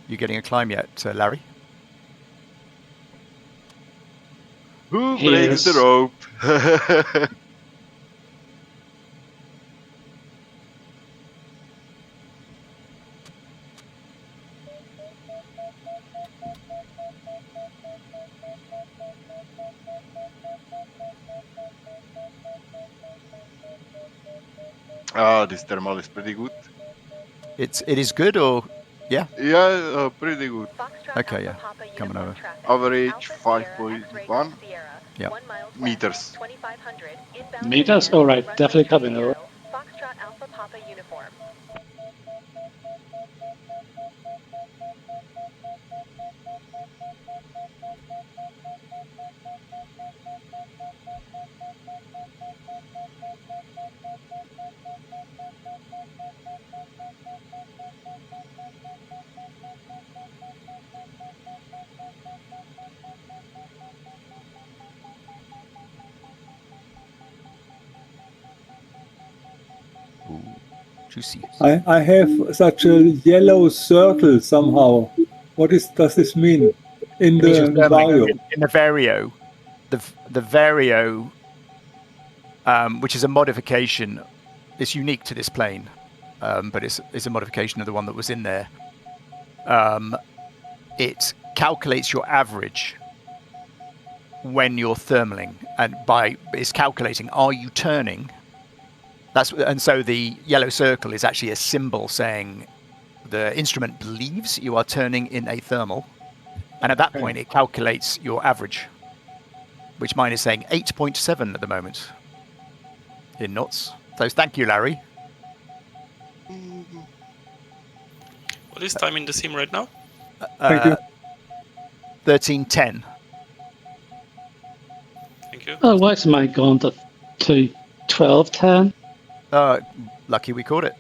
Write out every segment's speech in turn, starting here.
You getting a climb yet, Larry? Who breaks the rope? Oh, this thermal is pretty good. It is good, or yeah? Yeah, pretty good. Okay, yeah. Coming over. Average 5.1 meters. Meters? All right, definitely coming over. Foxtrot Alpha Papa uniform. Ooh, juicy. I have such a yellow circle somehow. What does this mean in the Vario? In the Vario, the Vario, which is a modification, is unique to this plane, but it's a modification of the one that was in there. It calculates your average when you're thermaling, and it's calculating, are you turning? And so the yellow circle is actually a symbol saying the instrument believes you are turning in a thermal, and at that point it calculates your average, which mine is saying 8.7 at the moment in knots. So thank you, Larry. What is time in the sim right now? Thank you. 13:10. Thank you. Oh, why is mine gone to 12:10? Lucky we caught it.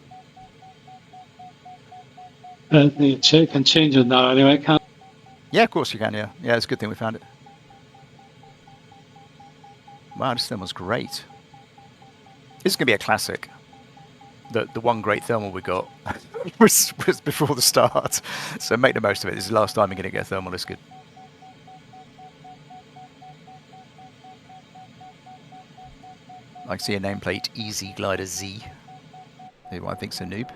You can change it now anyway, can't? Yeah, of course you can, yeah. Yeah, it's a good thing we found it. Wow, this thermal's great. This is going to be a classic. The one great thermal we got was before the start. So make the most of it. This is the last time we're going to get a thermal this good. I see a nameplate Easy Glider Z. Who I think's a noob.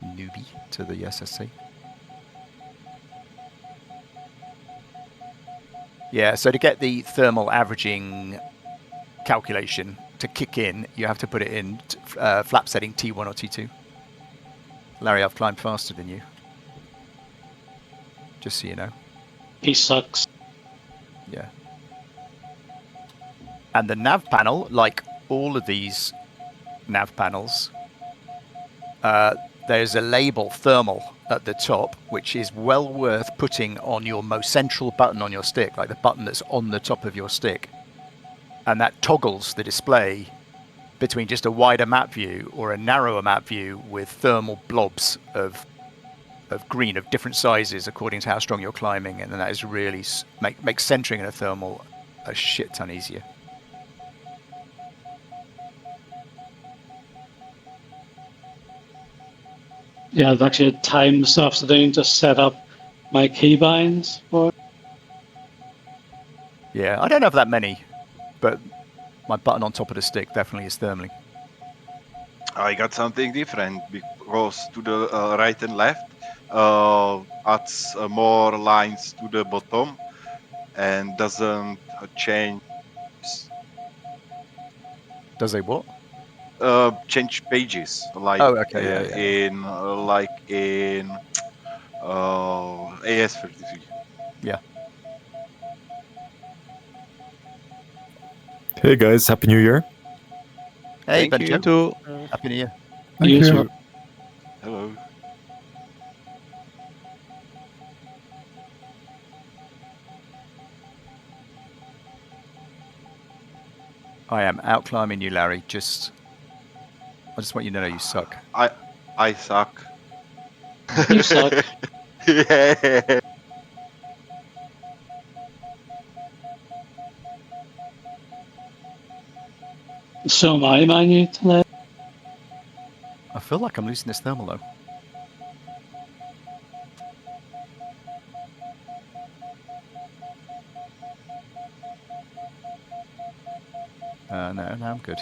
Newbie to the SSC. Yeah, so to get the thermal averaging calculation to kick in, you have to put it in flap setting T1 or T2. Larry, I've climbed faster than you. Just so you know. He sucks. Yeah. And the nav panel, like all of these nav panels, there's a label thermal at the top, which is well worth putting on your most central button on your stick, like the button that's on the top of your stick. And that toggles the display between just a wider map view or a narrower map view with thermal blobs of green of different sizes according to how strong you're climbing, and then that is really makes centering in a thermal a shit ton easier. Yeah, I've actually had time this afternoon to set up my keybinds for it. Yeah, I don't have that many, but my button on top of the stick definitely is thermaling. I got something different because to the right and left adds more lines to the bottom and doesn't change. Does they what? Change pages like in AS33. Yeah. Hey guys, Happy New Year. Hey, Thank you. Benjo. Happy New Year. Thank you. Hello. I am out climbing you, Larry. I just want you to know you suck. I suck. You suck. Yeah. So am I, mind you, today. I feel like I'm losing this thermal though. No, I'm good.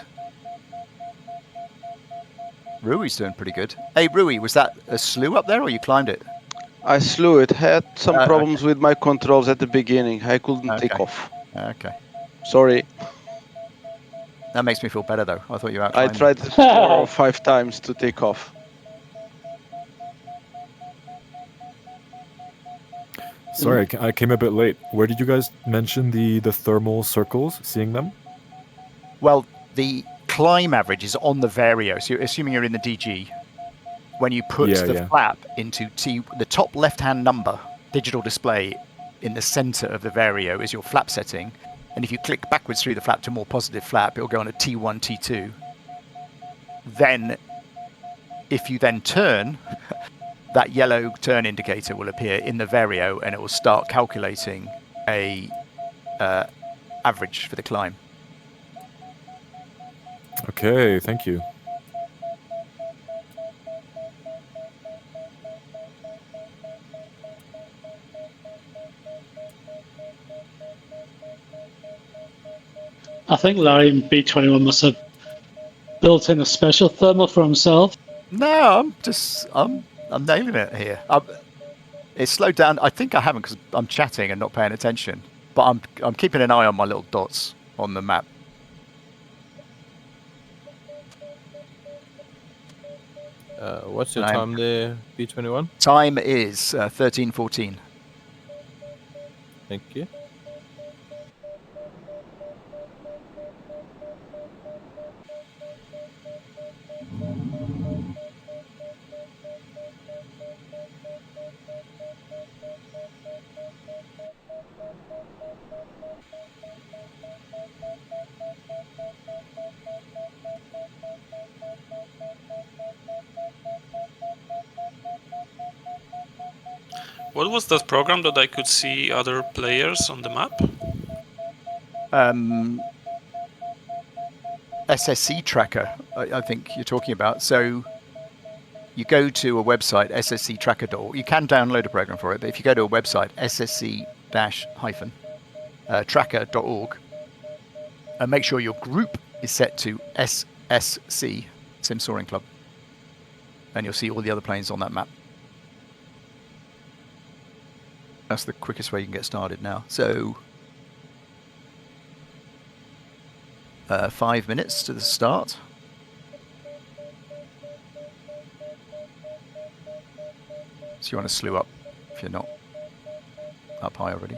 Rui's doing pretty good. Hey, Rui, was that a slew up there or you climbed it? I slew it. Had some Okay. problems with my controls at the beginning. I couldn't take Okay. off. Okay. Sorry. That makes me feel better though. I thought you were out I climbing. tried 4 or 5 times to take off. Sorry, I came a bit late. Where did you guys mention the thermal circles, seeing them? Well, the climb average is on the Vario. So assuming you're in the DG, when you put the flap into the top left-hand number, digital display in the center of the Vario is your flap setting. And if you click backwards through the flap to more positive flap, it'll go on a T1, T2. Then, if you then turn, that yellow turn indicator will appear in the Vario and it will start calculating a average for the climb. Okay, thank you. I think Larry in B21 must have built in a special thermal for himself. No, I'm nailing it here. It's slowed down. I think I haven't because I'm chatting and not paying attention. But I'm keeping an eye on my little dots on the map. What's your time there, B21? Time is 13:14. Thank you. What was that program that I could see other players on the map? SSC tracker, I think you're talking about. So you go to a website, ssctracker.org. You can download a program for it, but if you go to a website, ssc-tracker.org, and make sure your group is set to SSC, Sim Soaring Club, and you'll see all the other planes on that map. That's the quickest way you can get started now. So 5 minutes to the start. So you want to slew up if you're not up high already.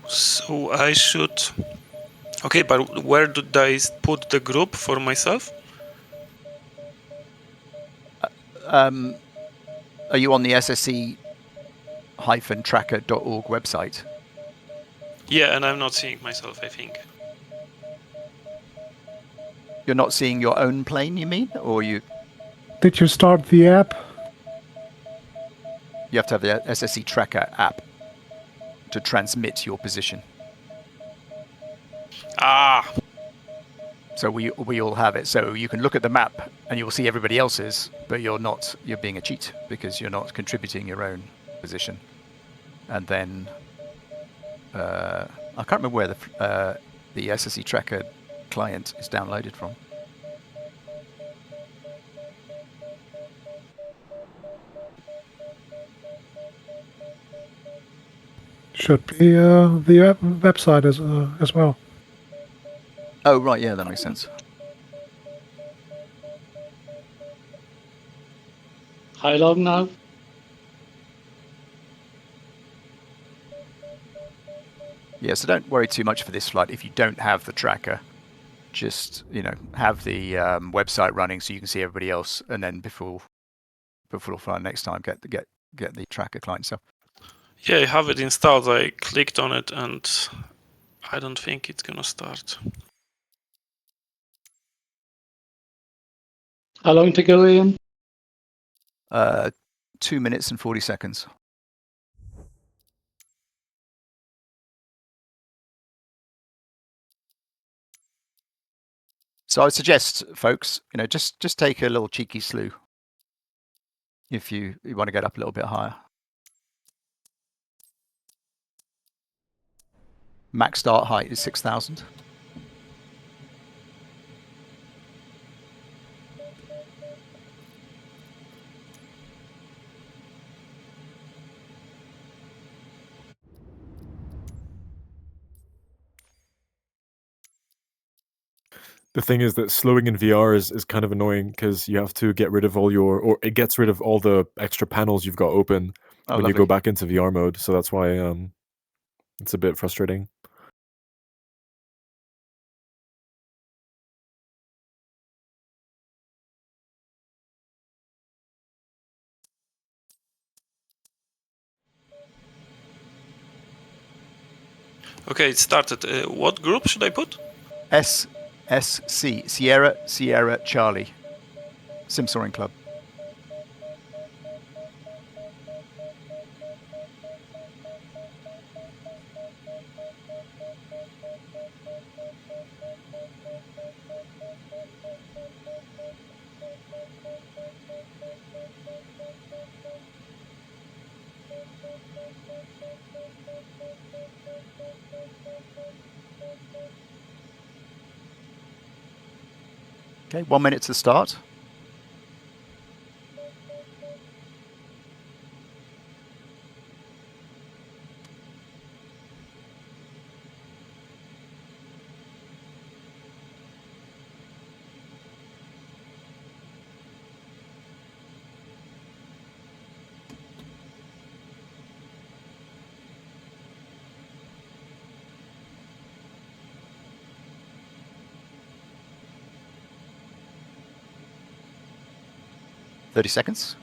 So I should... Okay, but where did I put the group for myself? Are you on the ssc-tracker.org website? Yeah, and I'm not seeing myself, I think. You're not seeing your own plane, you mean? Or you... Did you start the app? You have to have the SSC Tracker app to transmit your position. Ah! So we all have it. So you can look at the map and you'll see everybody else's, but you're being a cheat because you're not contributing your own position. And then I can't remember where the SSC Tracker client is downloaded from. Should be the website as well. Oh, right, yeah, that makes sense. High log now. Yeah, so don't worry too much for this flight if you don't have the tracker. Just, have the website running so you can see everybody else, and then before for next time, get the tracker client stuff. Yeah, I have it installed. I clicked on it and I don't think it's gonna start. How long to go, Ian? 2 minutes and 40 seconds. So I would suggest, folks, just take a little cheeky slew if you want to get up a little bit higher. Max start height is 6,000. The thing is that slowing in VR is kind of annoying because you have to get rid of or it gets rid of all the extra panels you've got open when you go back into VR mode. So that's why it's a bit frustrating. Okay, it started. What group should I put? SSC, Sierra Charlie, Sim Soaring Club. Okay, 1 minute to start. Thirty seconds.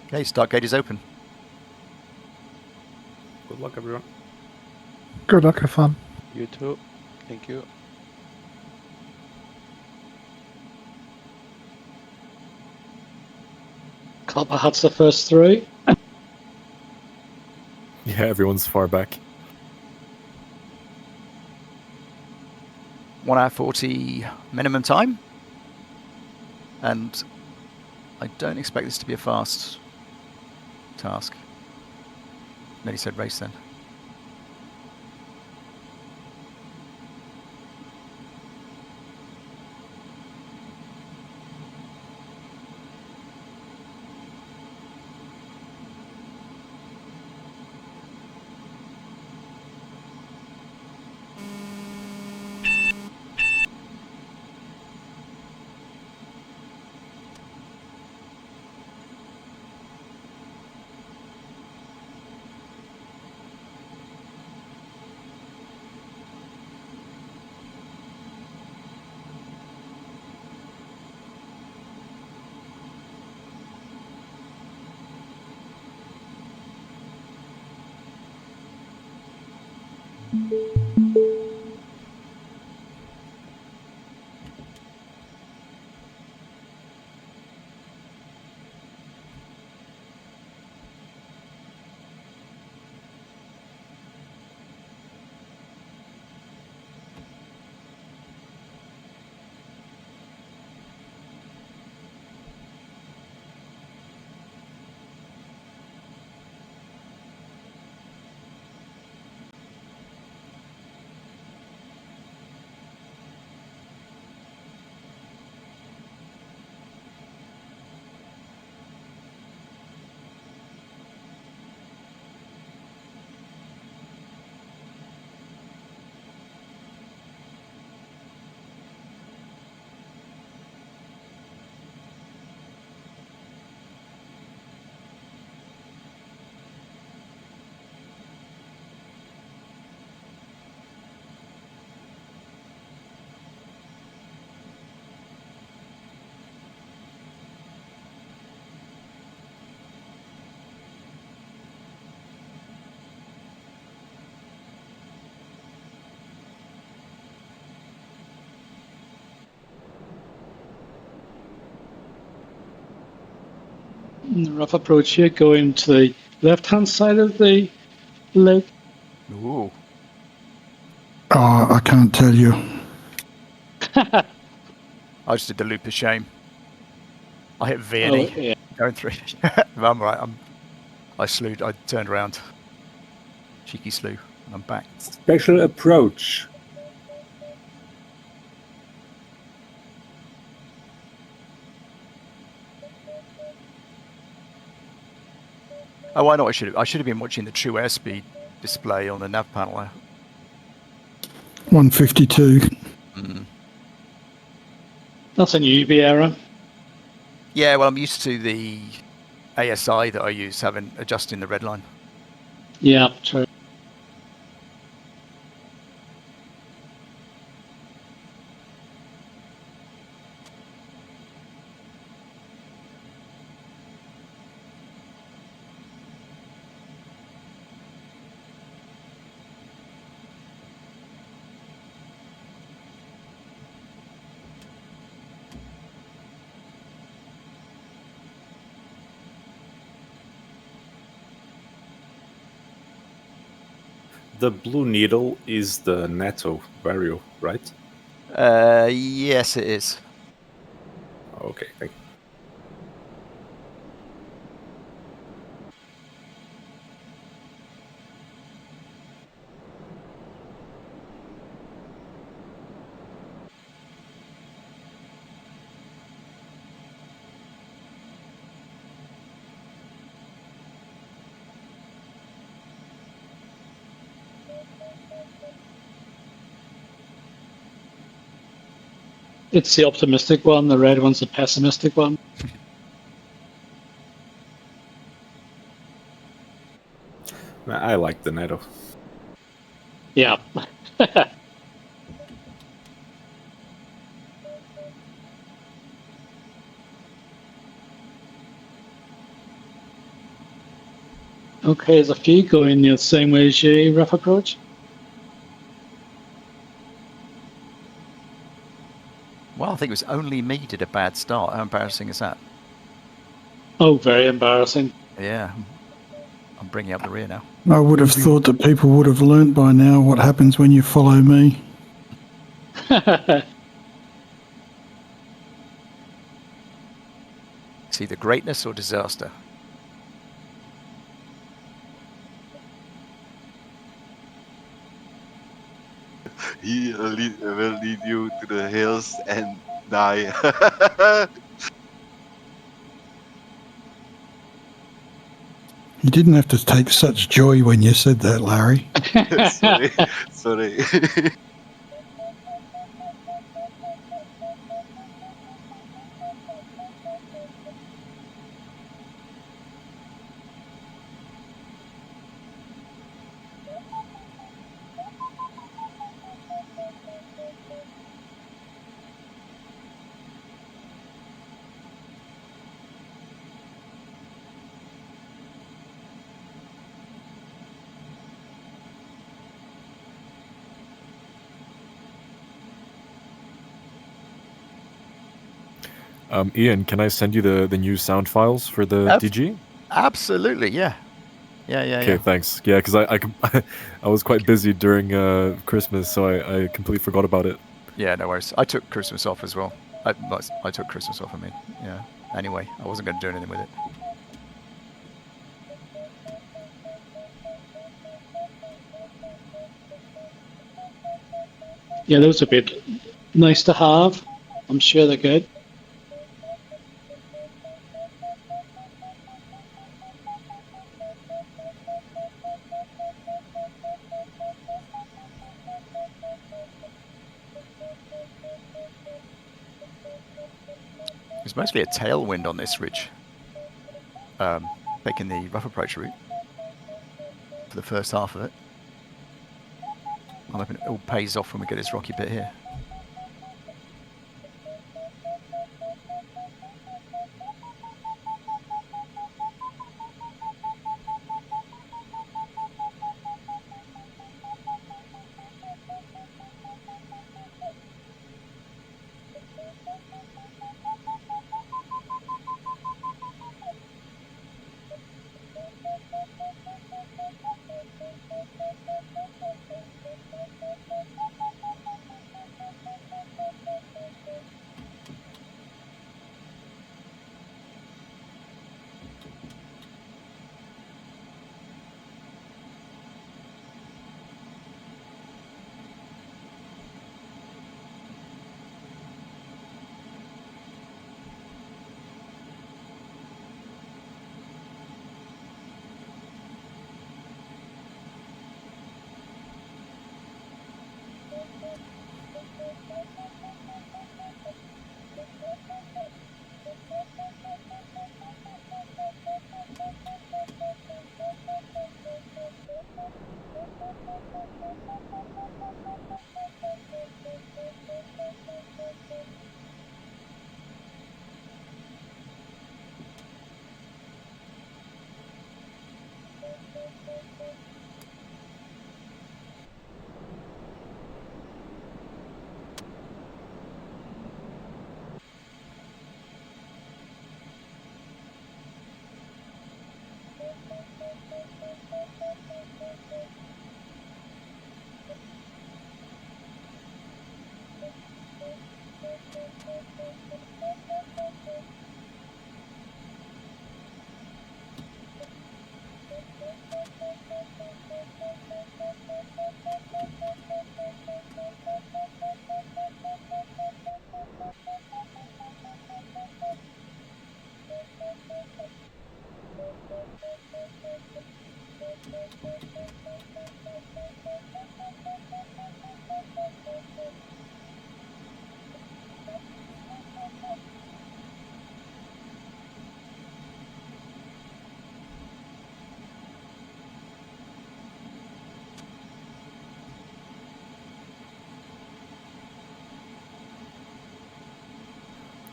Okay, start gate is open. Good luck, everyone. Good luck, have fun. You too. Thank you. Copper Hat's the first three. Yeah, everyone's far back. 1 hour 40 minimum time. And I don't expect this to be a fast task. Nearly said race then. Rough approach here, going to the left-hand side of the lake. Ooh. Oh, I can't tell you. I just did the loop of shame. I hit V and E yeah. going through. I'm right. I slewed. I turned around. Cheeky slew. And I'm back. Special approach. Oh, why not? I should have been watching the true airspeed display on the nav panel. 152. That's a newbie error. Yeah, well, I'm used to the ASI that I use, adjusting the red line. Yeah, true. The blue needle is the NATO vario, right? Yes, it is. Okay, thank you. It's the optimistic one, the red one's the pessimistic one. I like the NATO. Yeah. Okay, there's a few going the same way as you, rough approach. Well, I think it was only me did a bad start. How embarrassing is that? Oh, very embarrassing. Yeah. I'm bringing up the rear now. I would have thought that people would have learnt by now what happens when you follow me. It's either greatness or disaster. He will lead you to the hills and die. You didn't have to take such joy when you said that, Larry. Sorry. Ian, can I send you the new sound files for the DG? Absolutely, yeah. Okay, thanks. Yeah, because I was quite busy during Christmas, so I completely forgot about it. Yeah, no worries. I took Christmas off as well. I took Christmas off, yeah. Anyway, I wasn't going to do anything with it. Yeah, those would be nice to have. I'm sure they're good. It's mostly a tailwind on this ridge, taking the rough approach route for the first half of it. I'm hoping it all pays off when we get this rocky bit here.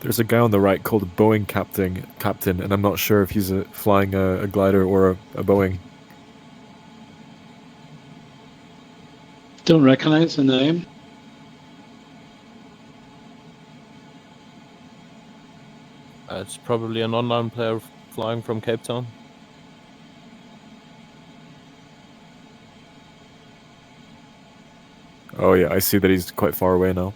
There's a guy on the right called a Boeing captain, and I'm not sure if he's flying a glider or a Boeing. Don't recognize the name. It's probably an online player flying from Cape Town. Oh yeah, I see that he's quite far away now.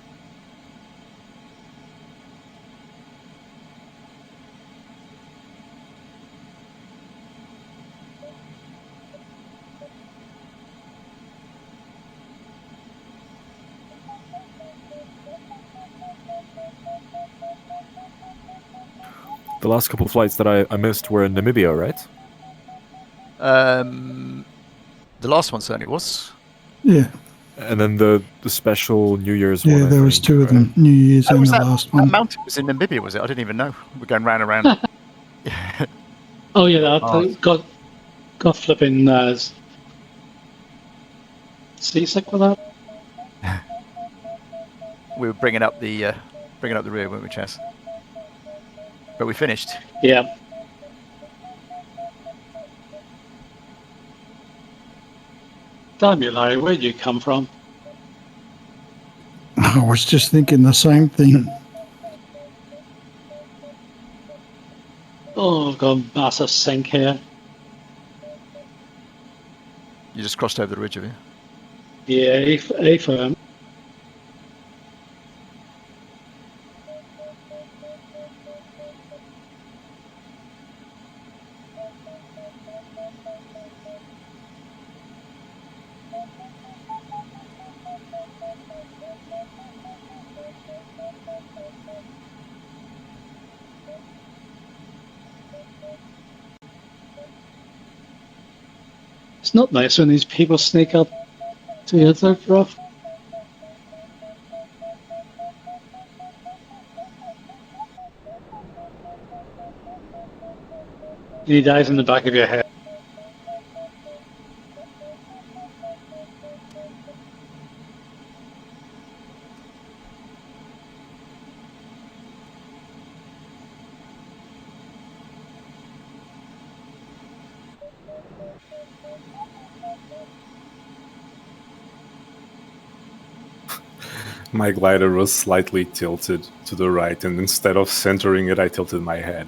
The last couple of flights that I missed were in Namibia, right? The last one certainly was. Yeah. And then the special New Year's one. Yeah, there was two of them. New Year's and the last one. That mountain was in Namibia, was it? I didn't even know. We're going round and round. Oh yeah, that got flipping seasick with that. We were bringing up the rear, weren't we, Chess? But we finished. Yeah. Damn you, Larry, where'd you come from? I was just thinking the same thing. Oh, I've got a massive sink here. You just crossed over the ridge, have you? Yeah, A firm. It's not nice when these people sneak up to the other rough. He dies in the back of your head. My glider was slightly tilted to the right, and instead of centering it, I tilted my head.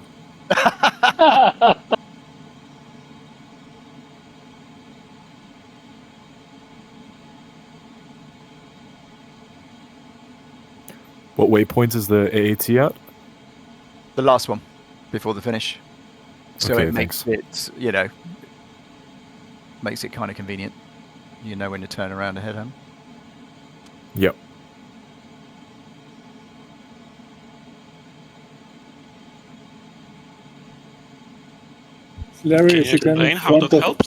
What waypoint is the AAT at? The last one, before the finish. So Okay, it makes it, makes it kind of convenient. You know when to turn around and head home. Yep. Larry is again in front of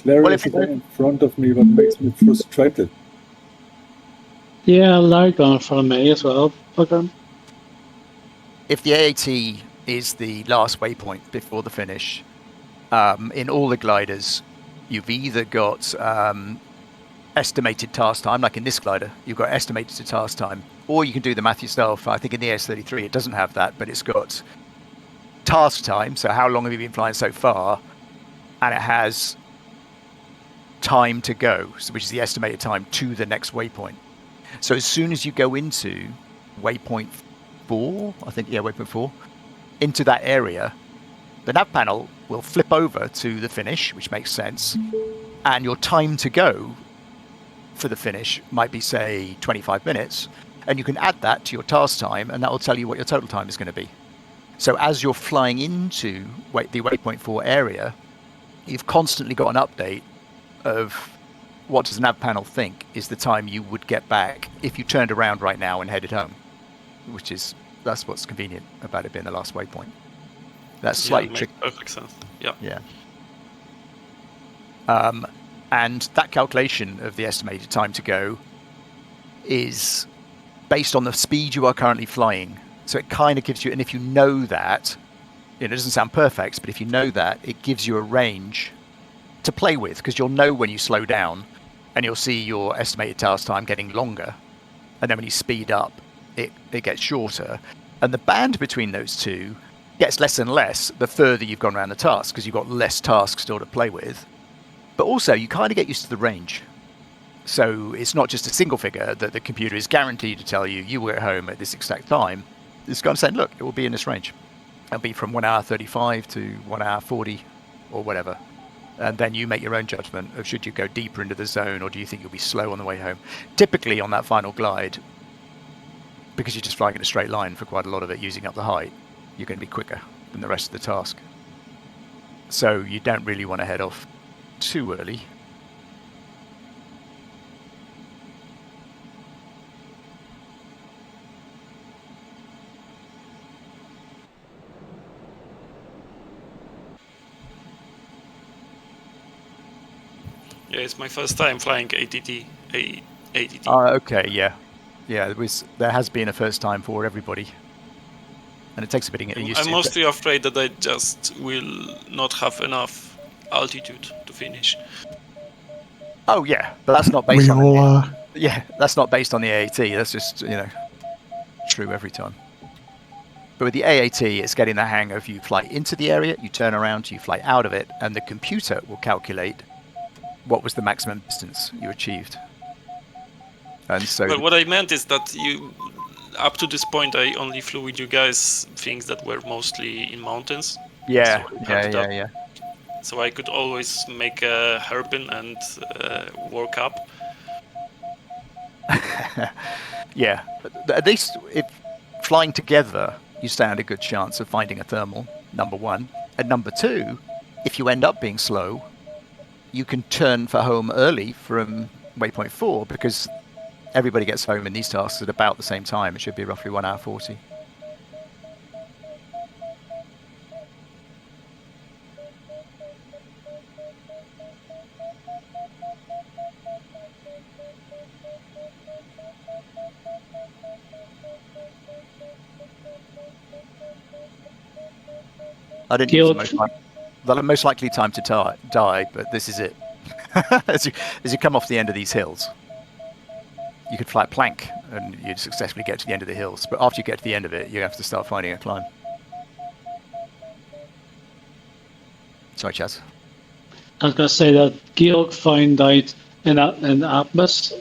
Larry is again in front of me, what makes me frustrated. Yeah, Larry going in front of me as well. Bugger. If the AAT is the last waypoint before the finish, in all the gliders, you've either got estimated task time, like in this glider, you've got estimated task time, or you can do the math yourself. I think in the AS33 it doesn't have that, but it's got task time, so how long have you been flying so far, and it has time to go, which is the estimated time to the next waypoint. So as soon as you go into waypoint 4, I think, yeah, waypoint 4, into that area, the nav panel will flip over to the finish, which makes sense, and your time to go for the finish might be, say, 25 minutes, And you can add that to your task time, and that will tell you what your total time is going to be. So as you're flying into the waypoint 4 area, you've constantly got an update of what does the nav panel think is the time you would get back if you turned around right now and headed home, that's what's convenient about it being the last waypoint. That's slightly makes perfect sense. Yeah. And that calculation of the estimated time to go is based on the speed you are currently flying. So it kind of gives you, and if you know that, it doesn't sound perfect, but if you know that, it gives you a range to play with, because you'll know when you slow down and you'll see your estimated task time getting longer. And then when you speed up, it gets shorter. And the band between those two gets less and less the further you've gone around the task, because you've got less tasks still to play with. But also, you kind of get used to the range. So it's not just a single figure that the computer is guaranteed to tell you will get home at this exact time. It's kind of saying, look, it will be in this range. It'll be from 1 hour 35 to 1 hour 40 or whatever. And then you make your own judgment of should you go deeper into the zone, or do you think you'll be slow on the way home. Typically on that final glide, because you're just flying in a straight line for quite a lot of it, using up the height, you're going to be quicker than the rest of the task. So you don't really want to head off too early. Yeah, it's my first time flying ATT. Okay, yeah. There has been a first time for everybody. And it takes a bit of getting used to. I'm mostly afraid that I just will not have enough altitude to finish. Oh yeah, but that's not based on that's not based on the AAT. That's just, true every time. But with the AAT, it's getting the hang of you fly into the area, you turn around, you fly out of it, and the computer will calculate what was the maximum distance you achieved. And so, well, what I meant is that up to this point, I only flew with you guys things that were mostly in mountains. Yeah. So I could always make a hairpin and work up. Yeah, at least if flying together, you stand a good chance of finding a thermal, number one. And number two, if you end up being slow, you can turn for home early from waypoint 4, because everybody gets home in these tasks at about the same time. It should be roughly 1 hour 40. I didn't use the most likely time to die, but this is it. As you come off the end of these hills, you could fly a plank and you'd successfully get to the end of the hills. But after you get to the end of it, you have to start finding a climb. Sorry, Chaz. I was going to say that Georg found out in Atmos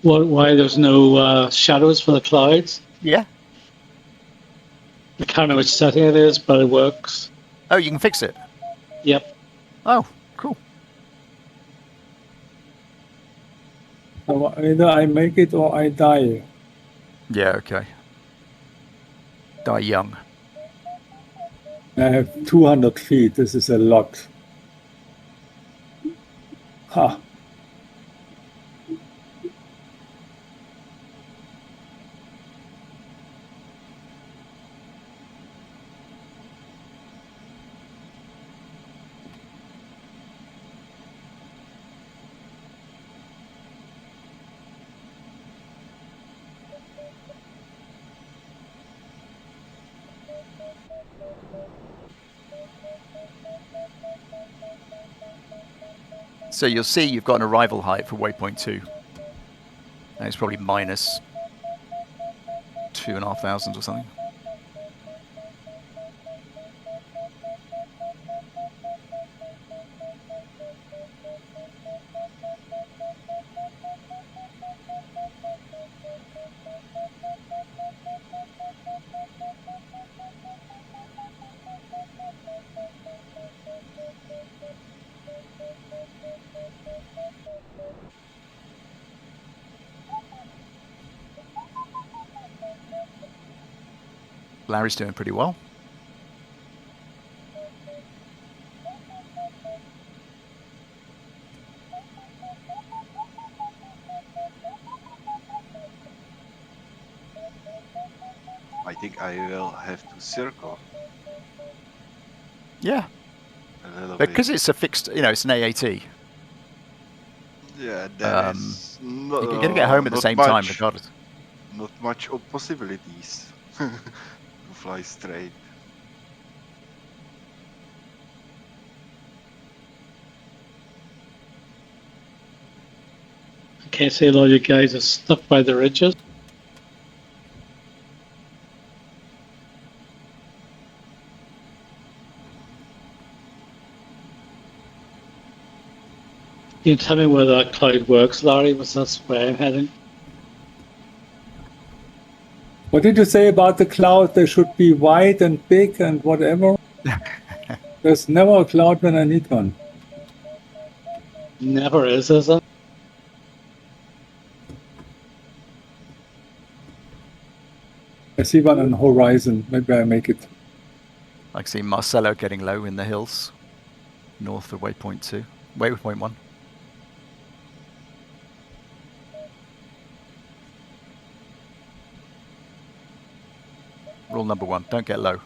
why there's no shadows for the clouds. Yeah. I can't remember which setting it is, but it works. Oh, you can fix it? Yep. Oh, cool. So either I make it or I die. Yeah, okay. Die young. I have 200 feet. This is a lot. Ha. So you'll see you've got an arrival height for waypoint 2. And it's probably minus 2,500 or something. Larry's doing pretty well. I think I will have to circle Yeah, a little because bit. it's a fixed, it's an AAT. Yeah, then it's you're going to get home at the same time, regardless. Not much of possibilities to fly straight. Okay, say a lot of you guys are stuck by the ridges. Can you tell me where that cloud works, Larry? Was that's where I'm heading? What did you say about the cloud? They should be white and big and whatever. There's never a cloud when I need one. Never is it? I see one on the horizon. Maybe I make it. I can see Marcelo getting low in the hills, north of waypoint 2. Waypoint 1. Rule number 1, don't get low.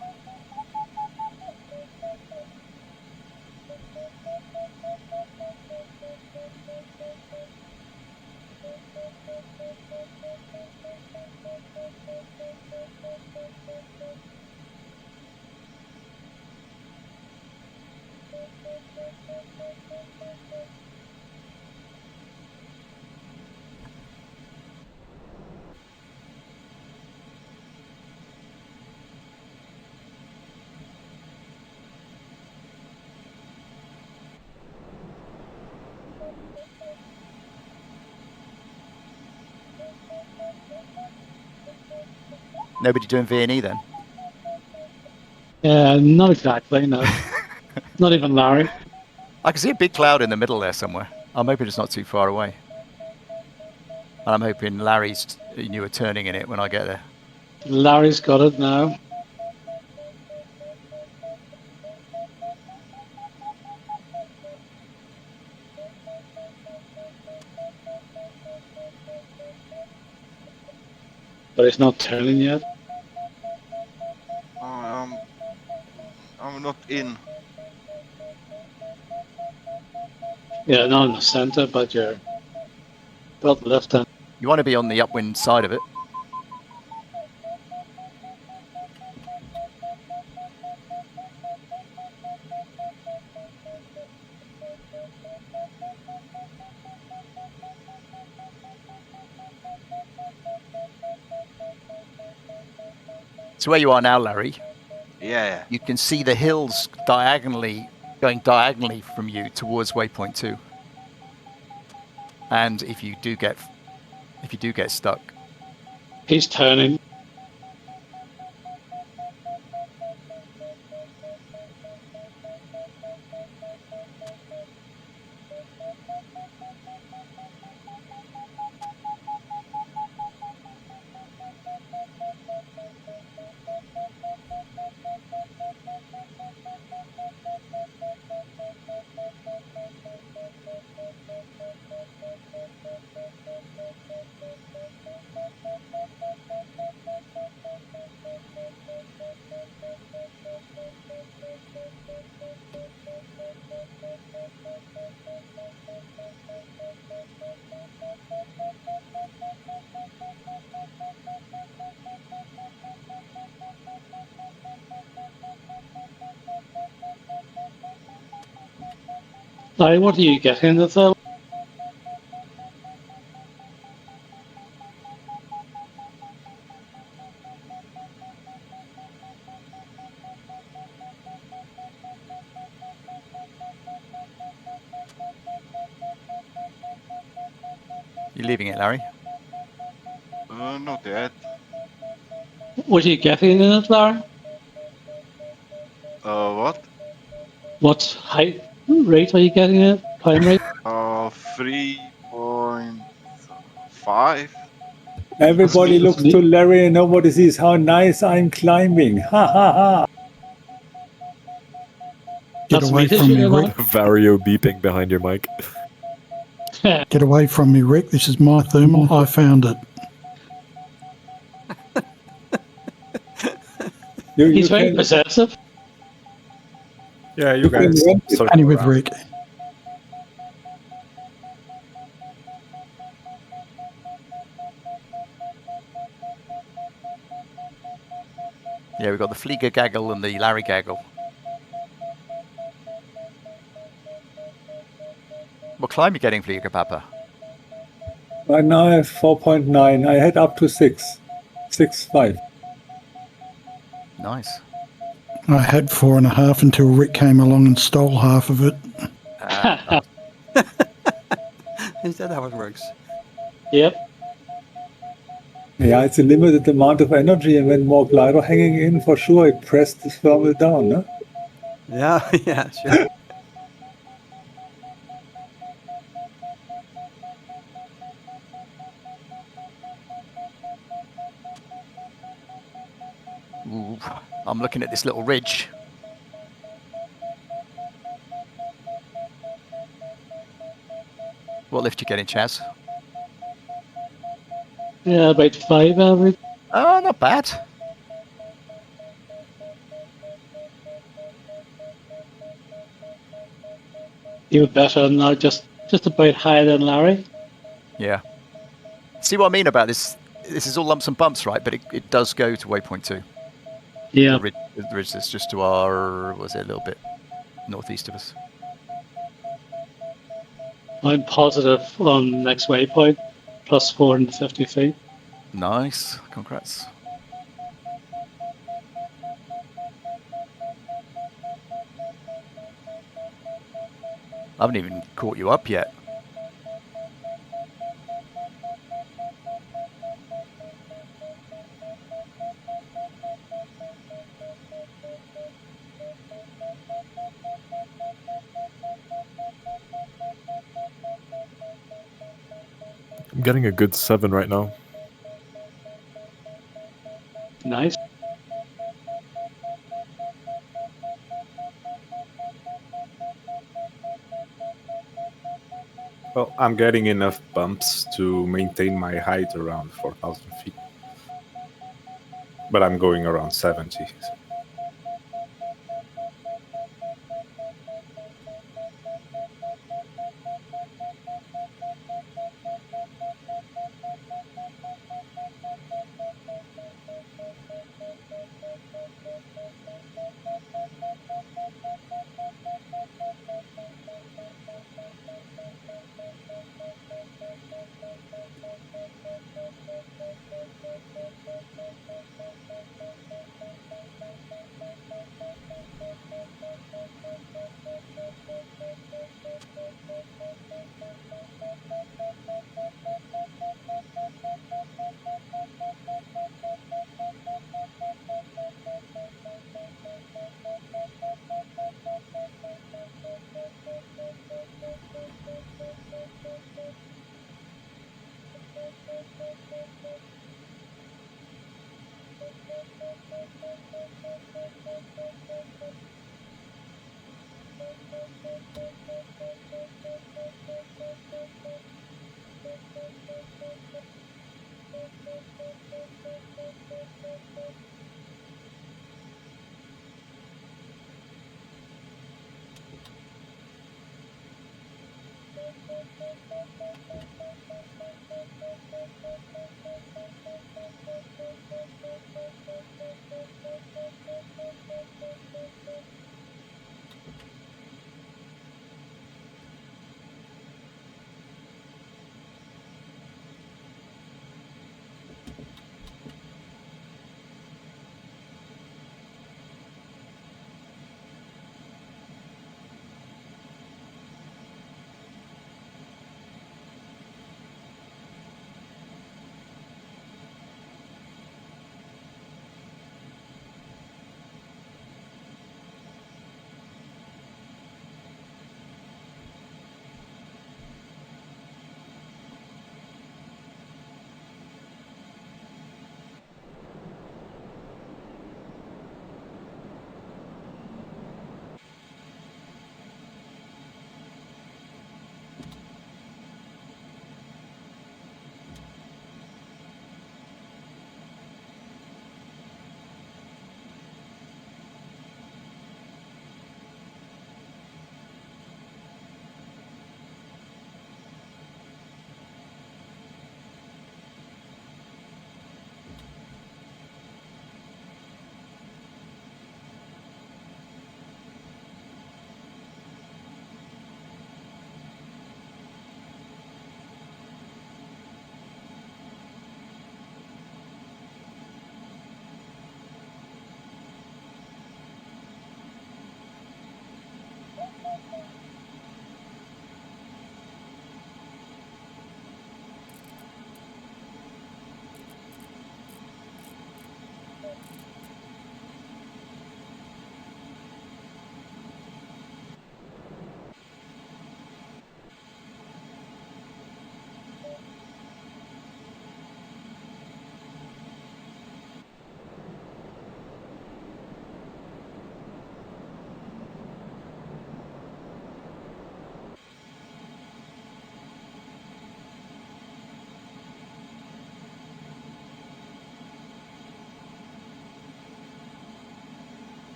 Nobody doing V&E then? Not exactly, no. Not even Larry. I can see a big cloud in the middle there somewhere. I'm hoping it's not too far away. And I'm hoping Larry's you are turning in it when I get there. Larry's got it now. But it's not turning yet. I'm not in. Yeah, not in the center, but you're about left hand. You want to be on the upwind side of it. So where you are now, Larry, Yeah. you can see the hills going diagonally from you towards waypoint 2. And if you do get stuck, he's turning. Larry, what are you getting at there? you're leaving it, Larry. Not yet. What are you getting in it, Larry? What? What height rate are you getting it? Climb rate? 3.5. Everybody looks to Larry and nobody sees how nice I'm climbing. Ha ha ha. Get away from me, Rick. Vario beeping behind your mic. Get away from me, Rick. This is my thermal. I found it. He's very possessive. Yeah, you guys. Any with Rick. Yeah, we've got the Flieger gaggle and the Larry gaggle. What climb are you getting, Flieger Papa? Right now I have 4.9. I had up to 6.5. Nice. I had 4.5 until Rick came along and stole half of it. Is that how it works? Yep. Yeah, it's a limited amount of energy, and when more glider hanging in, for sure it pressed the thermal down, no? Yeah, yeah, sure. Ooh, I'm looking at this little ridge. What lift you getting, Chaz? Yeah, about 5 average. Oh, not bad. Even better now, just about higher than Larry. Yeah. See what I mean about this? This is all lumps and bumps, right? But it does go to waypoint 2. Yeah. The ridge that's just to our, was it a little bit northeast of us? I'm positive on next waypoint, plus 450 feet. Nice. Congrats. I haven't even caught you up yet. I'm getting a good 7 right now. Nice. Well, I'm getting enough bumps to maintain my height around 4,000 feet. But I'm going around 70. So.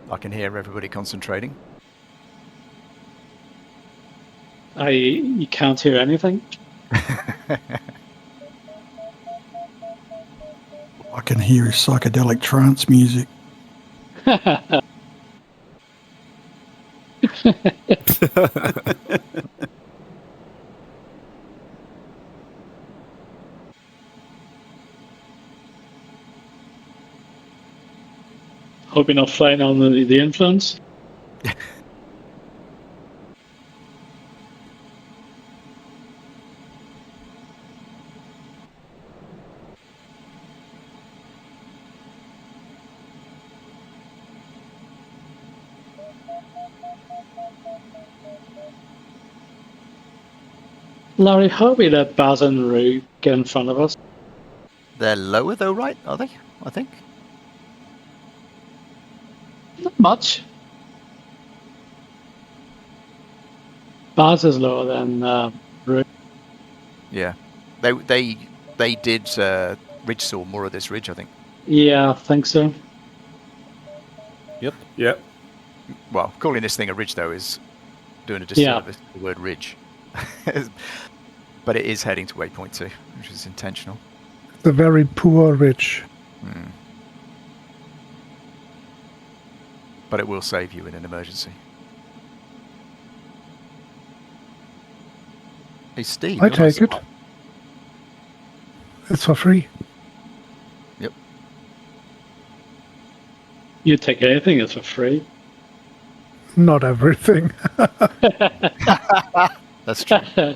I can hear everybody concentrating. You can't hear anything? I can hear psychedelic trance music. Hope you're not flying on the influence. Larry, how we let Baz and Rue get in front of us? They're lower though, right? Are they? I think. Not much. Baz is lower than Rue. Yeah, they did ridge saw more of this ridge, I think. Yeah, I think so. Yep. Yep. Well, calling this thing a ridge though is doing a disservice to the word ridge. But it is heading to waypoint 2, which is intentional. The very poor ridge. But it will save you in an emergency. Hey, Steve. I take it. It's for free. Yep. You take anything, it's for free. Not everything. That's true.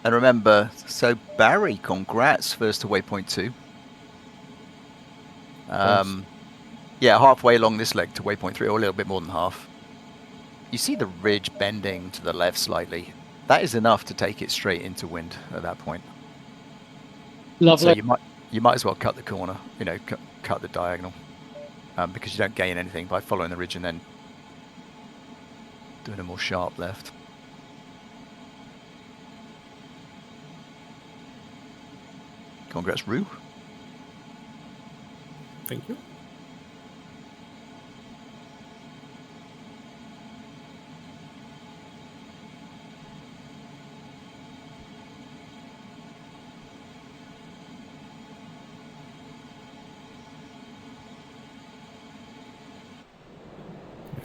And remember, so Barry, congrats, first to waypoint 2. Yeah, halfway along this leg to waypoint 3, or a little bit more than half. You see the ridge bending to the left slightly. That is enough to take it straight into wind at that point. Lovely. So you might as well cut the corner, you know, cut the diagonal, because you don't gain anything by following the ridge and then doing a more sharp left. Congrats, Rue. Thank you.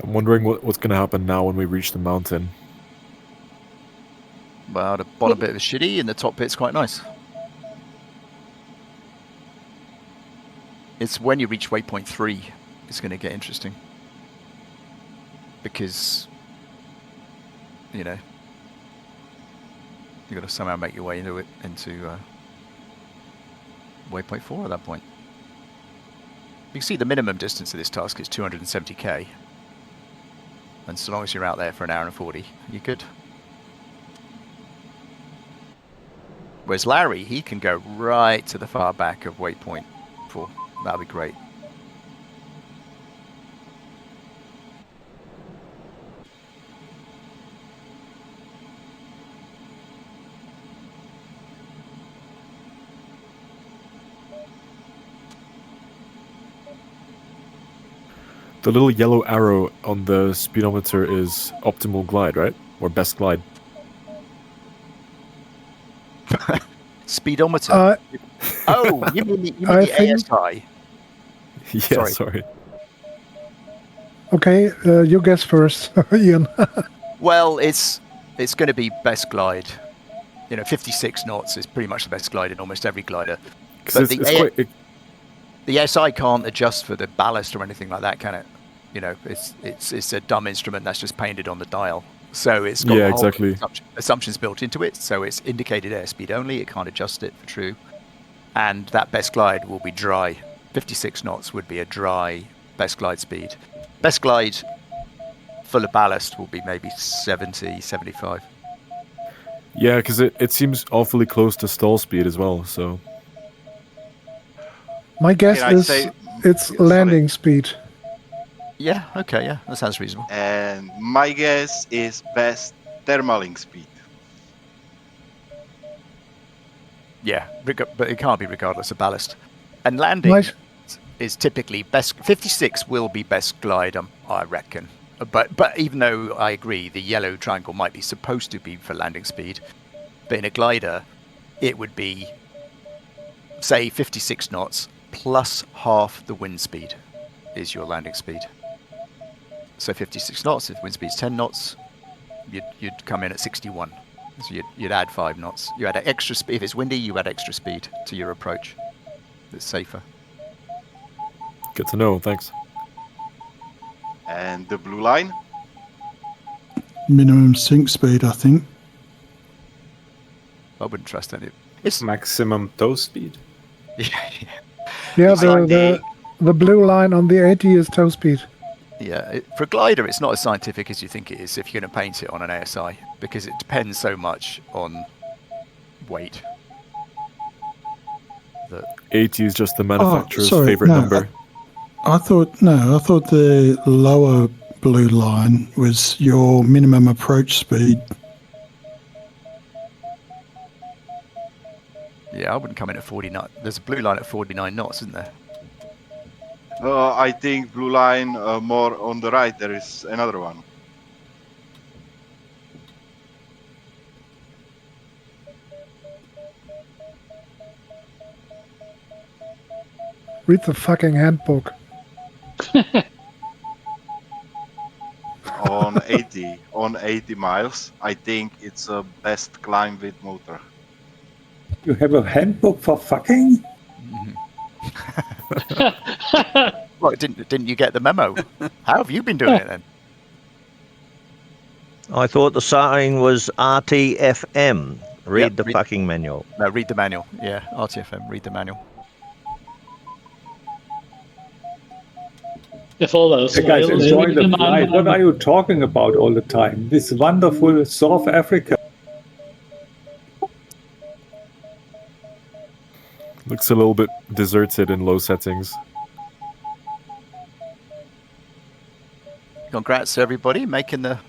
I'm wondering what's going to happen now when we reach the mountain. Well, the bottom bit is shitty and the top bit's quite nice. It's when you reach waypoint 3, it's going to get interesting. Because, you know, you've got to somehow make your way into waypoint 4 at that point. You can see the minimum distance of this task is 270k. And so long as you're out there for an hour and 40, you're good. Whereas Larry, he can go right to the far back of waypoint 4. That'll be great. The little yellow arrow on the speedometer is optimal glide, right? Or best glide? Speedometer? Oh, you mean the ASI? Yeah, sorry. Okay, you guess first, Ian. Well, it's going to be best glide. 56 knots is pretty much the best glide in almost every glider. But the SI can't adjust for the ballast or anything like that, can it? It's a dumb instrument that's just painted on the dial. So it's got exactly. assumptions built into it. So it's indicated airspeed only. It can't adjust it for true. And that best glide will be dry. 56 knots would be a dry best glide speed. Best glide full of ballast will be maybe 70, 75. Yeah, because it seems awfully close to stall speed as well, so... My guess is it's landing speed. Yeah, okay, yeah, that sounds reasonable. And my guess is best thermaling speed. Yeah, but it can't be regardless of ballast. And landing is typically best... 56 will be best glide, I reckon. But even though I agree the yellow triangle might be supposed to be for landing speed, but in a glider, it would be, say, 56 knots plus half the wind speed is your landing speed. So 56 knots, if wind speed's 10 knots, you'd come in at 61. So you'd add 5 knots. You add extra speed. If it's windy, you add extra speed to your approach. It's safer. Good to know, thanks. And the blue line? Minimum sink speed, I think. I wouldn't trust any. It's maximum tow speed. Yeah, the blue line on the AT is tow speed. Yeah, for a glider, it's not as scientific as you think it is if you're going to paint it on an ASI, because it depends so much on weight. AT is just the manufacturer's favorite number. I thought the lower blue line was your minimum approach speed. Yeah, I wouldn't come in at 49. There's a blue line at 49 knots, isn't there? I think blue line more on the right. There is another one. Read the fucking handbook. On 80 miles, I think it's a best climb with motor. You have a handbook for fucking? Well, didn't you get the memo? How have you been doing it then? I thought the sign was RTFM. Read the fucking manual. No, read the manual. Yeah, RTFM, read the manual. If all those guys, enjoy the flight. What are you talking about all the time? This wonderful South Africa. Looks a little bit deserted in low settings. Congrats to everybody making the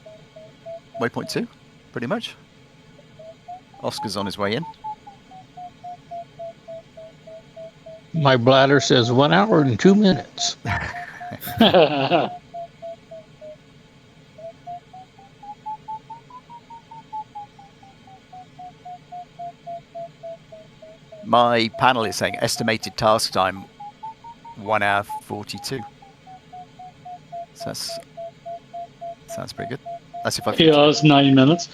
waypoint 2, pretty much. Oscar's on his way in. My bladder says 1 hour and 2 minutes. My panel is saying estimated task time 1 hour 42. So sounds pretty good. That's if I flew 2 hours 9 minutes.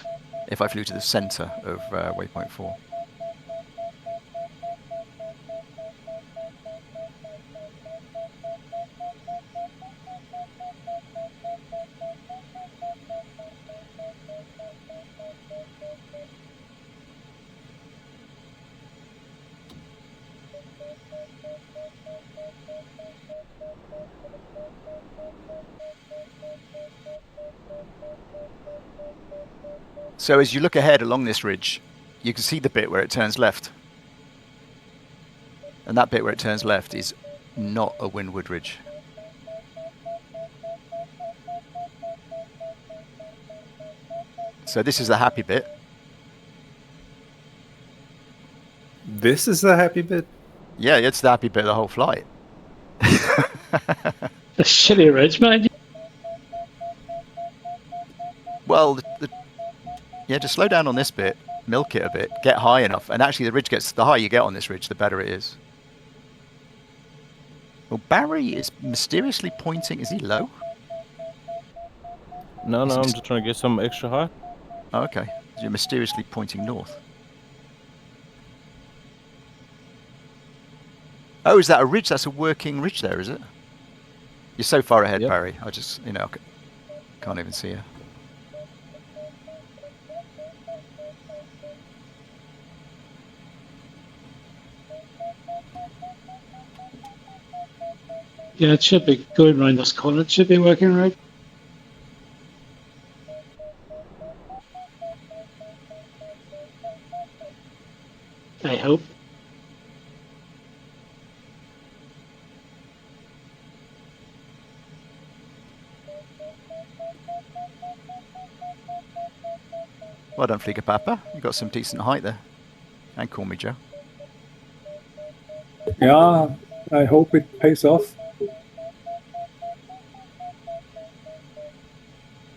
If I flew to the center of waypoint 4. So as you look ahead along this ridge, you can see the bit where it turns left. And that bit where it turns left is not a windward ridge. So this is the happy bit. This is the happy bit? Yeah, it's the happy bit of the whole flight. The shitty ridge, man. Well, yeah, just slow down on this bit, milk it a bit, get high enough, and actually the higher you get on this ridge, the better it is. Well, Barry is mysteriously pointing. Is he low? No, I'm just trying to get some extra high. Oh, okay. You're mysteriously pointing north. Oh, is that a ridge? That's a working ridge there, is it? You're so far ahead, Barry. I just, can't even see you. Yeah, it should be going around this corner. It should be working right. I hope. Well done, Fleeger Papa. You got some decent height there. And Call Me Joe. Yeah, I hope it pays off.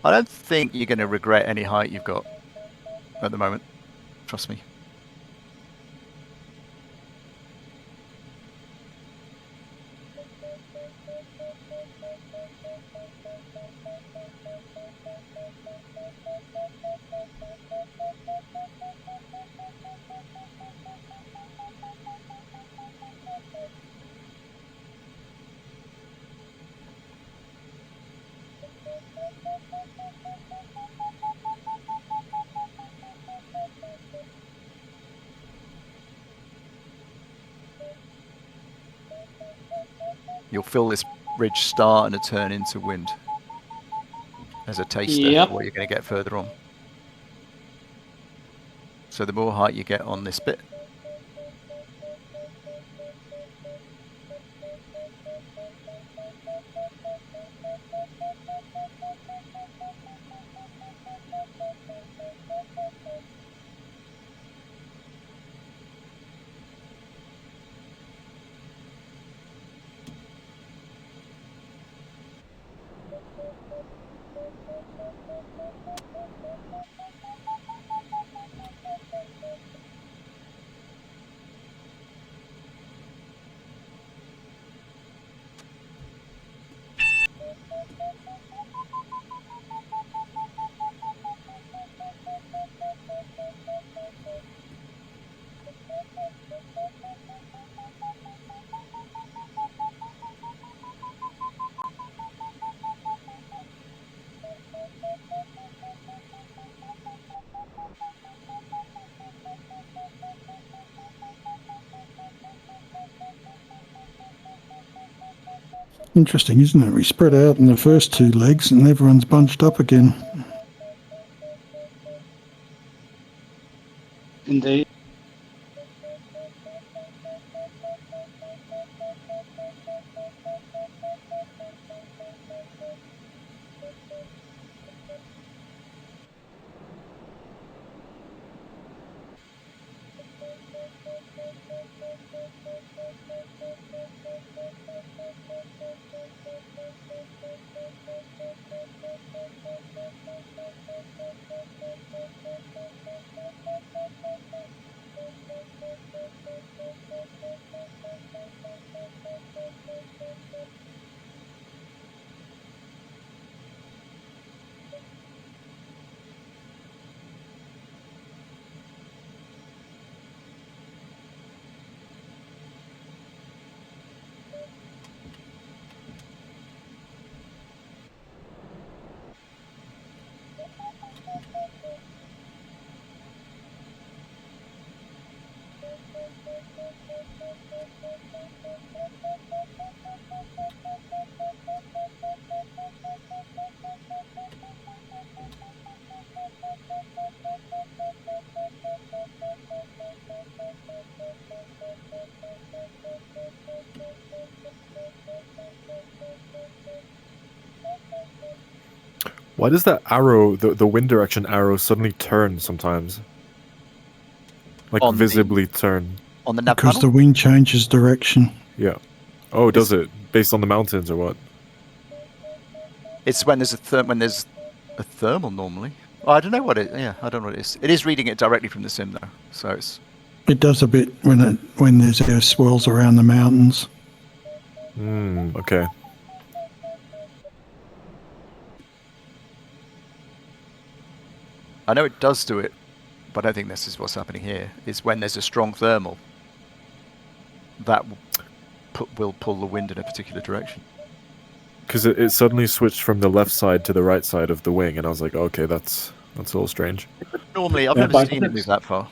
I don't think you're going to regret any height you've got at the moment. Trust me. You'll feel this ridge start and turn into wind as a taster of what you're going to get further on. So the more height you get on this bit, Interesting, isn't it? We spread out in the first two legs and everyone's bunched up again. Indeed. Why does that arrow, the wind direction arrow, suddenly turn sometimes? Like on visibly turn. On the nav Because panel? the wind changes direction. Yeah. Oh, does it? Based on the mountains or what? It's when there's a thermal normally. Oh, I don't know what it. Yeah, I don't know what it is. It is reading it directly from the sim though, so it's. It does a bit when there's air swirls around the mountains. Okay. I know it does do it, but I don't think this is what's happening here. Is when there's a strong thermal, that will pull the wind in a particular direction. Because it suddenly switched from the left side to the right side of the wing, and I was like, okay, that's a little strange. Normally, I've never seen it move that far.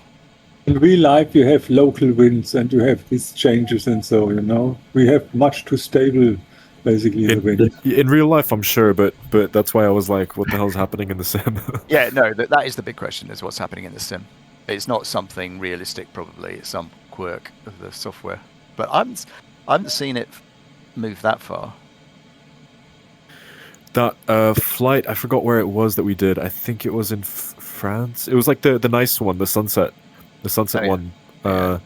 In real life, you have local winds and you have these changes, and so, you know, we have much too stable, basically, the wind. In real life, I'm sure, but that's why I was like, what the hell's happening in the sim? Yeah, no, that is the big question, is what's happening in the sim. It's not something realistic, probably. It's some quirk of the software. But I haven't seen it move that far. That flight, I forgot where it was that we did. I think it was in France. It was like the nice one, the sunset one. I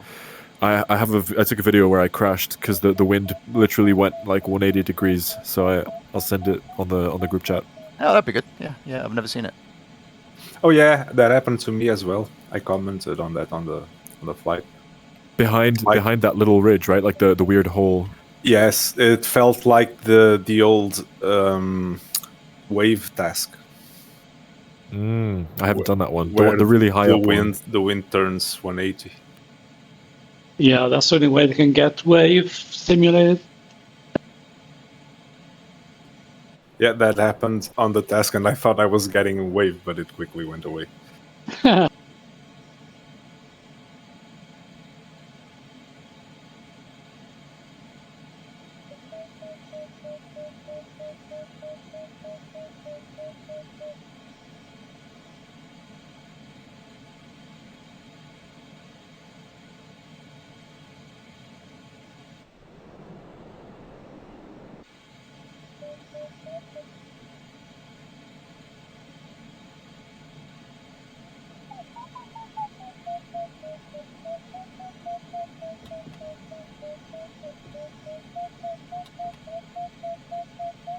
took a video where I crashed because the wind literally went like 180 degrees. So I'll send it on the group chat. Oh, that'd be good. Yeah, I've never seen it. Oh yeah, that happened to me as well. I commented on that on the flight. Behind that little ridge, right? Like the weird hole. Yes, it felt like the old wave task. I haven't done that one. The really high up one. The wind turns 180. Yeah, that's the only way they can get wave simulated. Yeah, that happened on the task, and I thought I was getting a wave, but it quickly went away.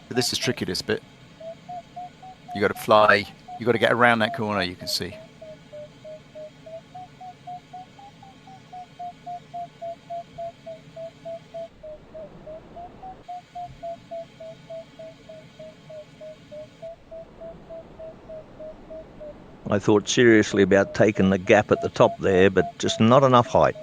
This is tricky, this bit. You got to fly. You got to get around that corner. You can see. I thought seriously about taking the gap at the top there, but just not enough height.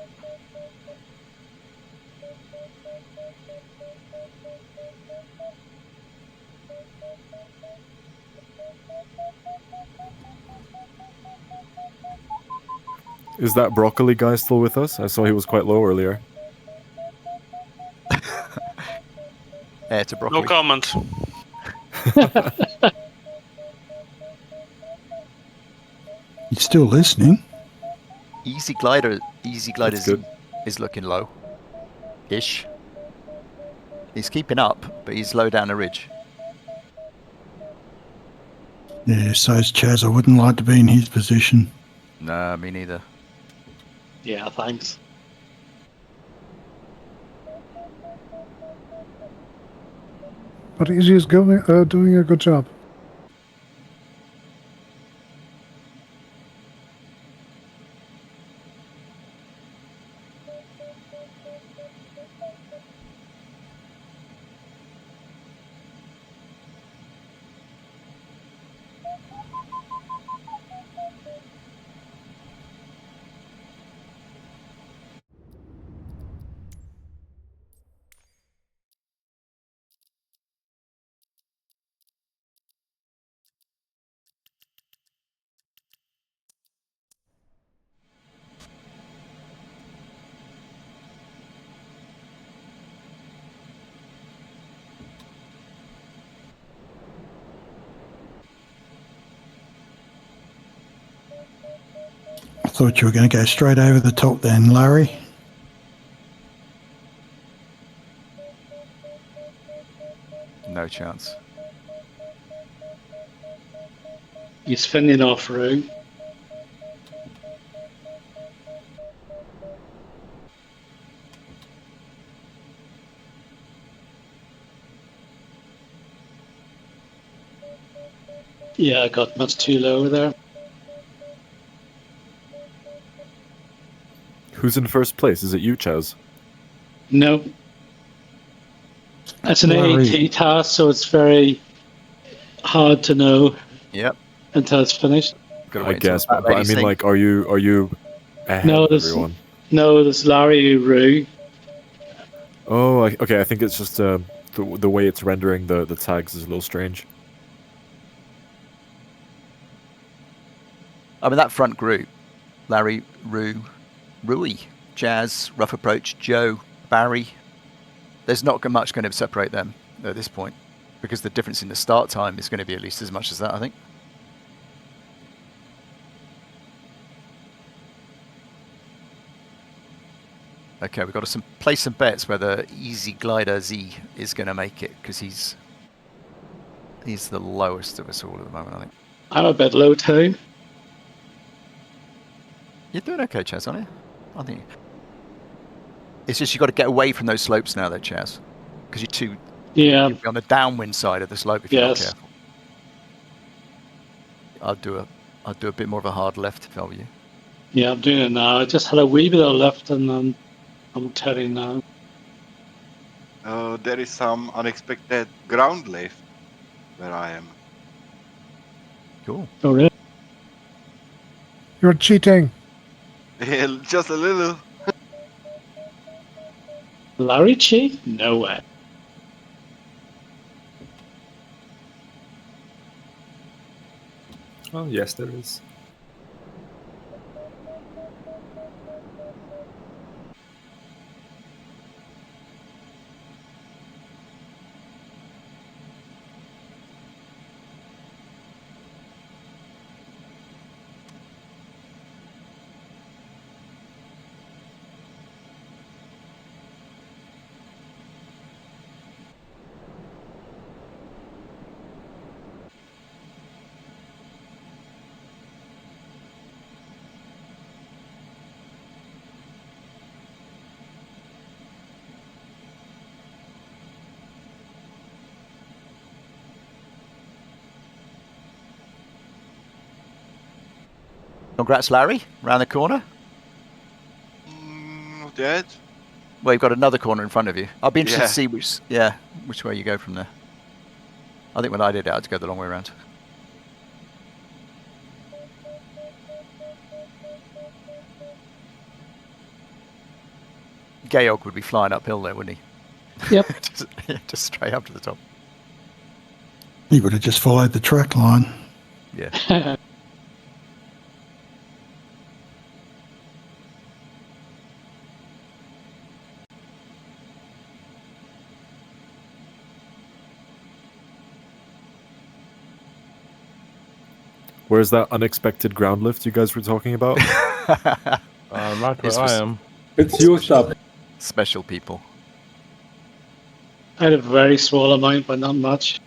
Is that broccoli guy still with us? I saw he was quite low earlier. Air to broccoli. No comment. He's still listening. Easy glider is looking low. Ish. He's keeping up, but he's low down the ridge. Yeah, so's Chaz. I wouldn't like to be in his position. Nah, me neither. Yeah, thanks. But Izzy is doing a good job. I thought you were going to go straight over the top then, Larry. No chance. He's fending off room. Yeah, I got much too low there. Who's in first place? Is it you, Chaz? No. It's an Larry. AAT task, so it's very hard to know. Yep. Until it's finished. I guess, but I mean, like, are you ahead No, of there's everyone? there's Larry Rue. Oh, okay. I think it's just the way it's rendering the tags is a little strange. I mean, that front group: Larry, Rui, Jazz, Rough Approach, Joe, Barry. There's not much going to separate them at this point, because the difference in the start time is going to be at least as much as that, I think. Okay, we've got to place some bets whether Easy Glider Z is going to make it, because he's the lowest of us all at the moment, I think. I'm a bit low too. You're doing okay, Chaz, aren't you? I think. It's just you've got to get away from those slopes now, though, Chaz, because you're too. Yeah. You'll be on the downwind side of the slope if you're not careful. I'd do a bit more of a hard left if I were you. Yeah, I'm doing it now. I just had a wee bit of left, and I'm turning now. There is some unexpected ground left where I am. Cool. Oh, really? You're cheating. Just a little. Larry cheat? No way. Oh, yes, there is. Congrats, Larry. Round the corner. Not yet. Well, you've got another corner in front of you. I'll be interested Yeah. to see which way you go from there. I think when I did it, I had to go the long way around. Georg would be flying uphill there, wouldn't he? Yep. just straight up to the top. He would have just followed the track line. Yeah. Where's that unexpected ground lift you guys were talking about? Right where I am. It's used up. Special people. I had a very small amount, but not much.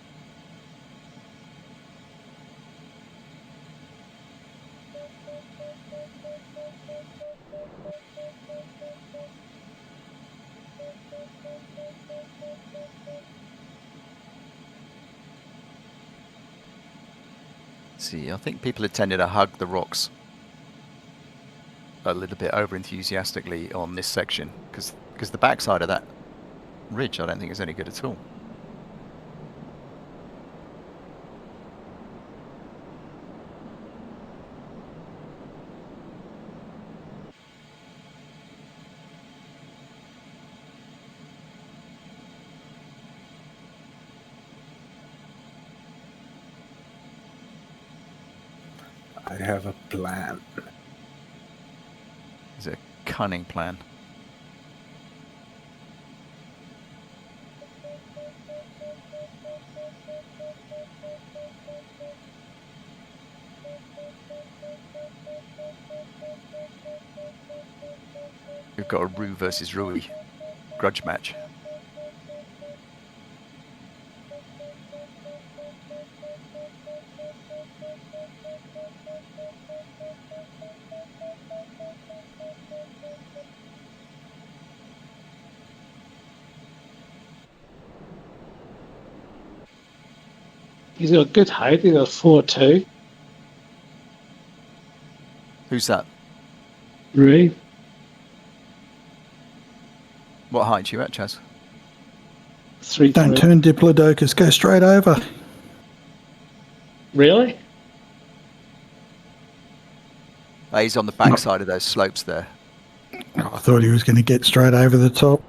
See, I think people have tended to hug the rocks a little bit over enthusiastically on this section, because the backside of that ridge I don't think is any good at all. I have a plan. It's a cunning plan. We've got a Rue versus Rui grudge match. He's got good height. He's got 4'2". Who's that? 3. Don't turn Diplodocus, go straight over. Really? He's on the backside of those slopes there. Oh, I thought he was going to get straight over the top.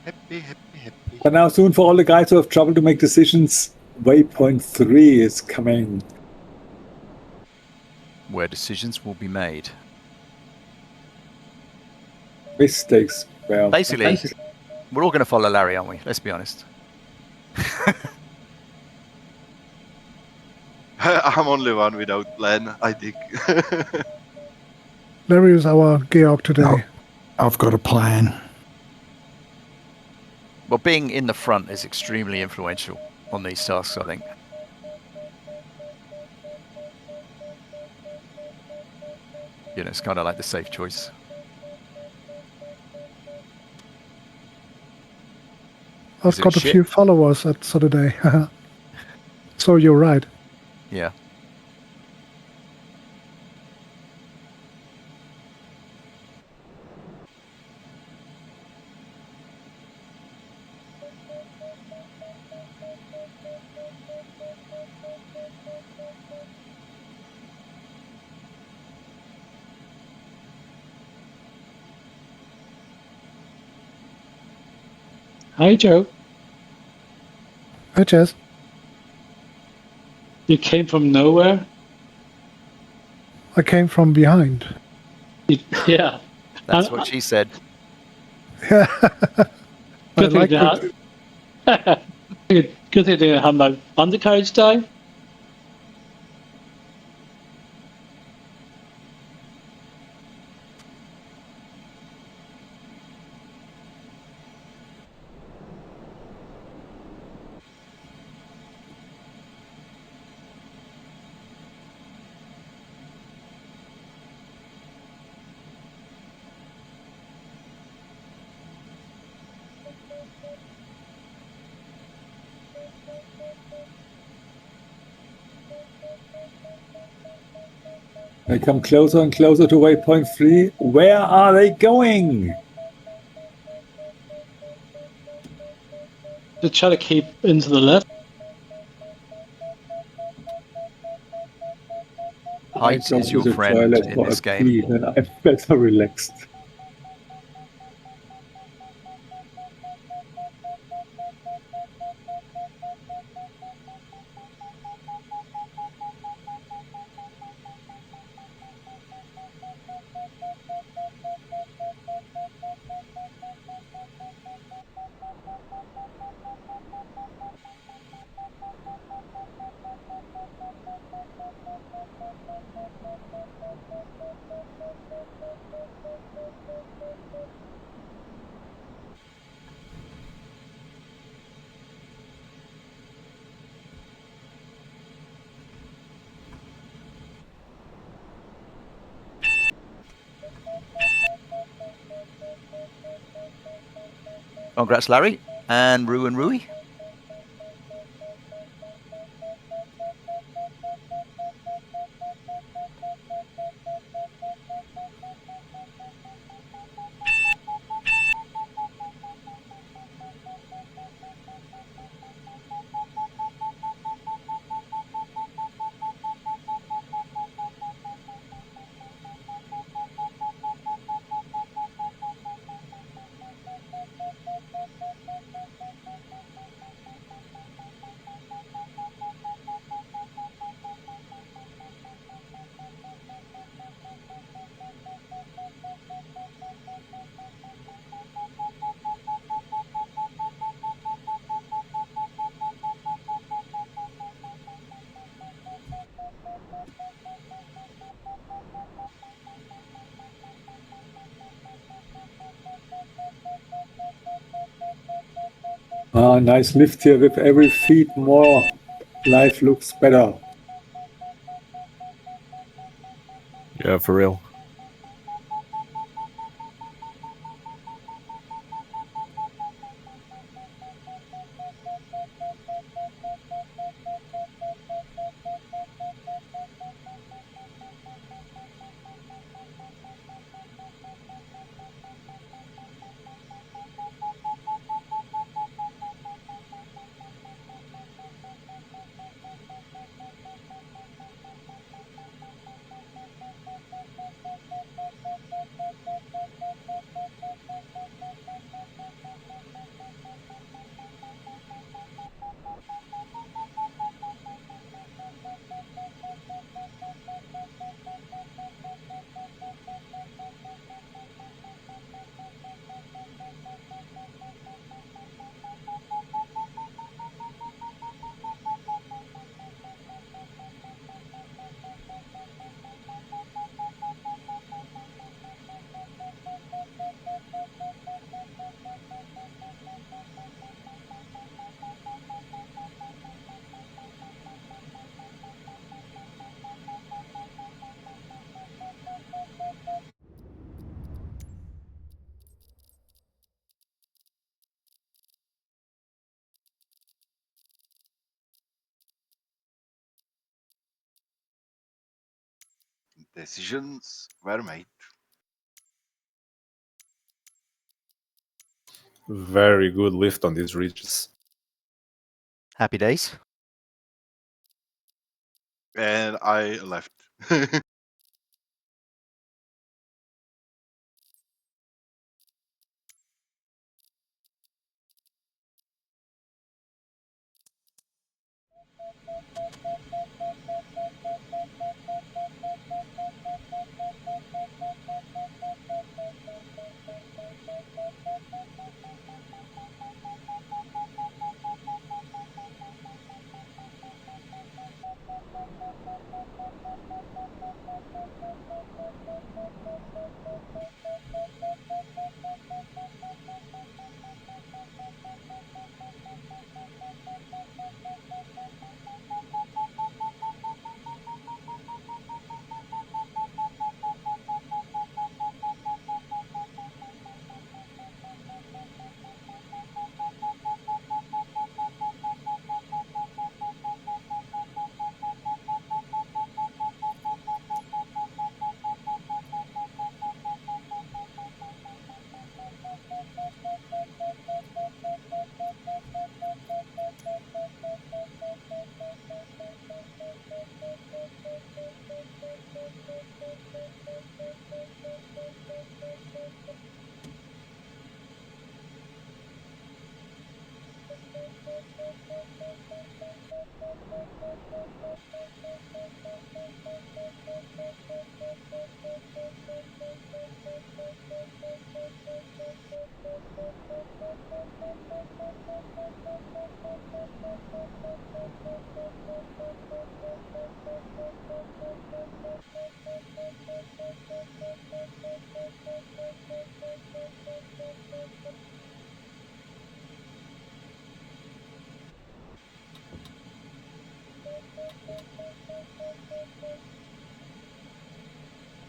Happy, happy, happy. But now soon for all the guys who have trouble to make decisions, waypoint 3 is coming. Where decisions will be made. Mistakes. Well, Basically, we're all going to follow Larry, aren't we? Let's be honest. I'm only one without plan, I think. Larry is our Georg today. I've got a plan. Well, being in the front is extremely influential on these tasks, I think. You know, it's kind of like the safe choice. I've got a few followers at Saturday. So you're right. Yeah. Hi, Joe. Hi, Jess. You came from nowhere? I came from behind. Yeah. That's what she said. Yeah. Good thing that. Good thing to have my undercarriage day. They come closer and closer to waypoint 3. Where are they going? To try to keep into the left. Height is your friend in this game. Then I'm better relaxed. Congrats, Larry. And Rue and Rui. Nice lift here. With every feet more, life looks better. Yeah, for real. Decisions were made. Very good lift on these ridges. Happy days. And I left.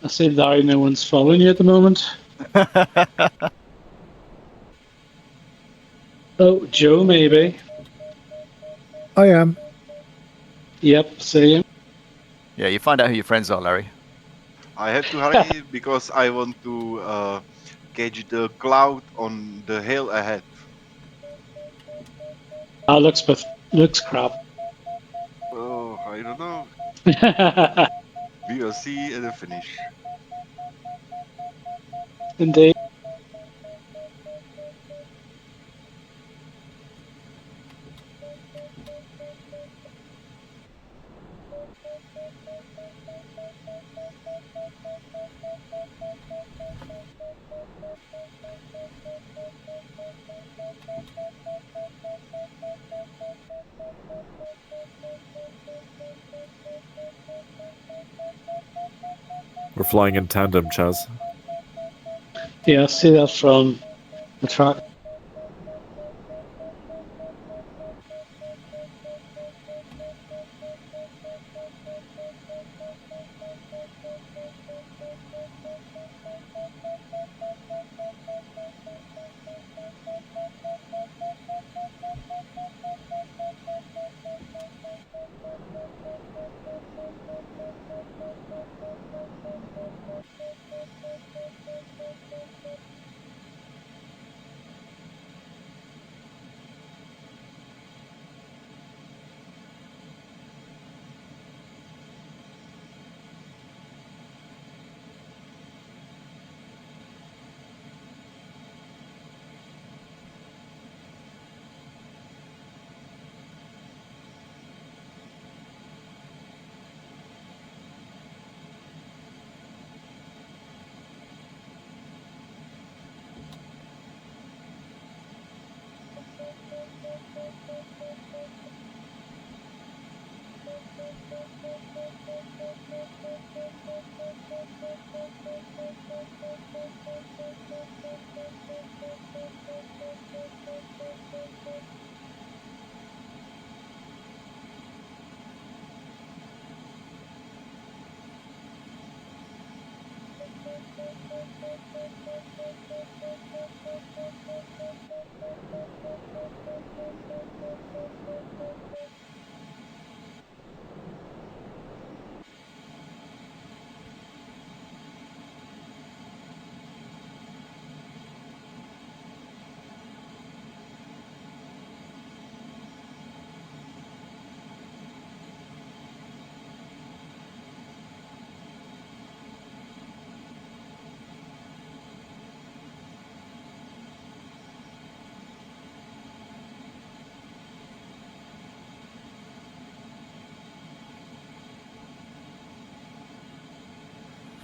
I say, Larry, no one's following you at the moment. Oh, Joe, maybe. I am. Yep, see him. Yeah, you find out who your friends are, Larry. I have to hurry because I want to catch the cloud on the hill ahead. Looks crap. Oh, I don't know. We will see at the finish. Indeed. We're flying in tandem, Chaz. Yeah, I see that from the track.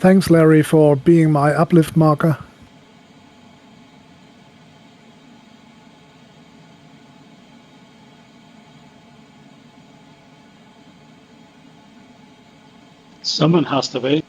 Thanks, Larry, for being my uplift marker. Someone has to be.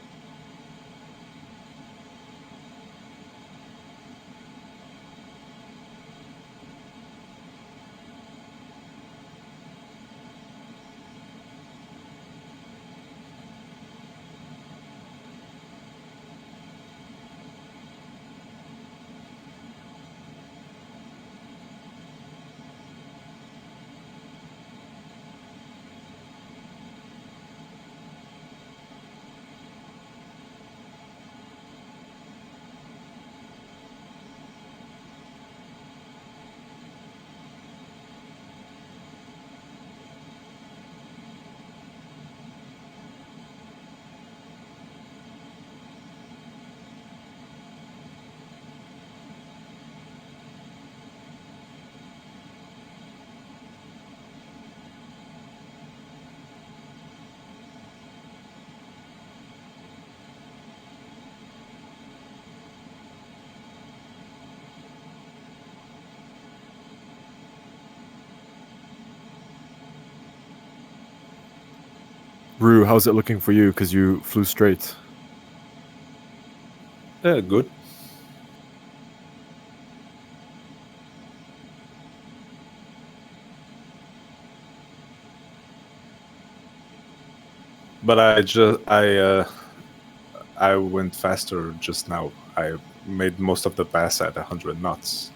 Rue, how's it looking for you? Because you flew straight. Good. But I went faster just now. I made most of the pass at 100 knots.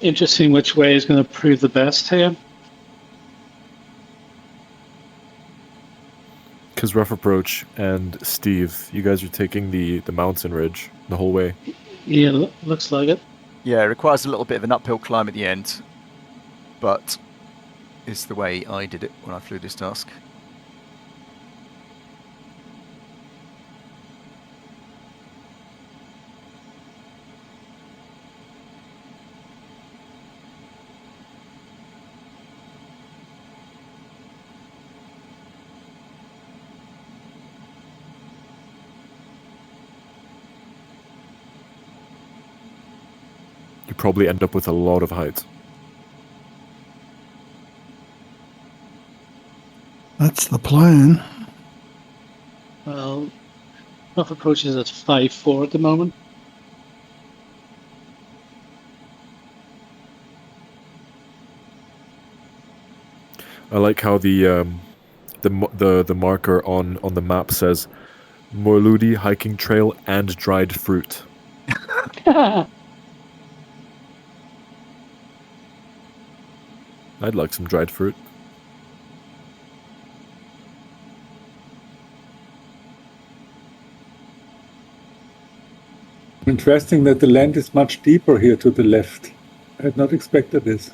Interesting which way is going to prove the best here. Because Rough Approach and Steve, you guys are taking the mountain ridge the whole way. Yeah, looks like it. Yeah, it requires a little bit of an uphill climb at the end, but it's the way I did it when I flew this task. You probably end up with a lot of height. That's the plan. Well, rough approach is at 5.4 at the moment. I like how the marker on the map says Morludi hiking trail and dried fruit. I'd like some dried fruit. Interesting that the land is much deeper here to the left. I had not expected this.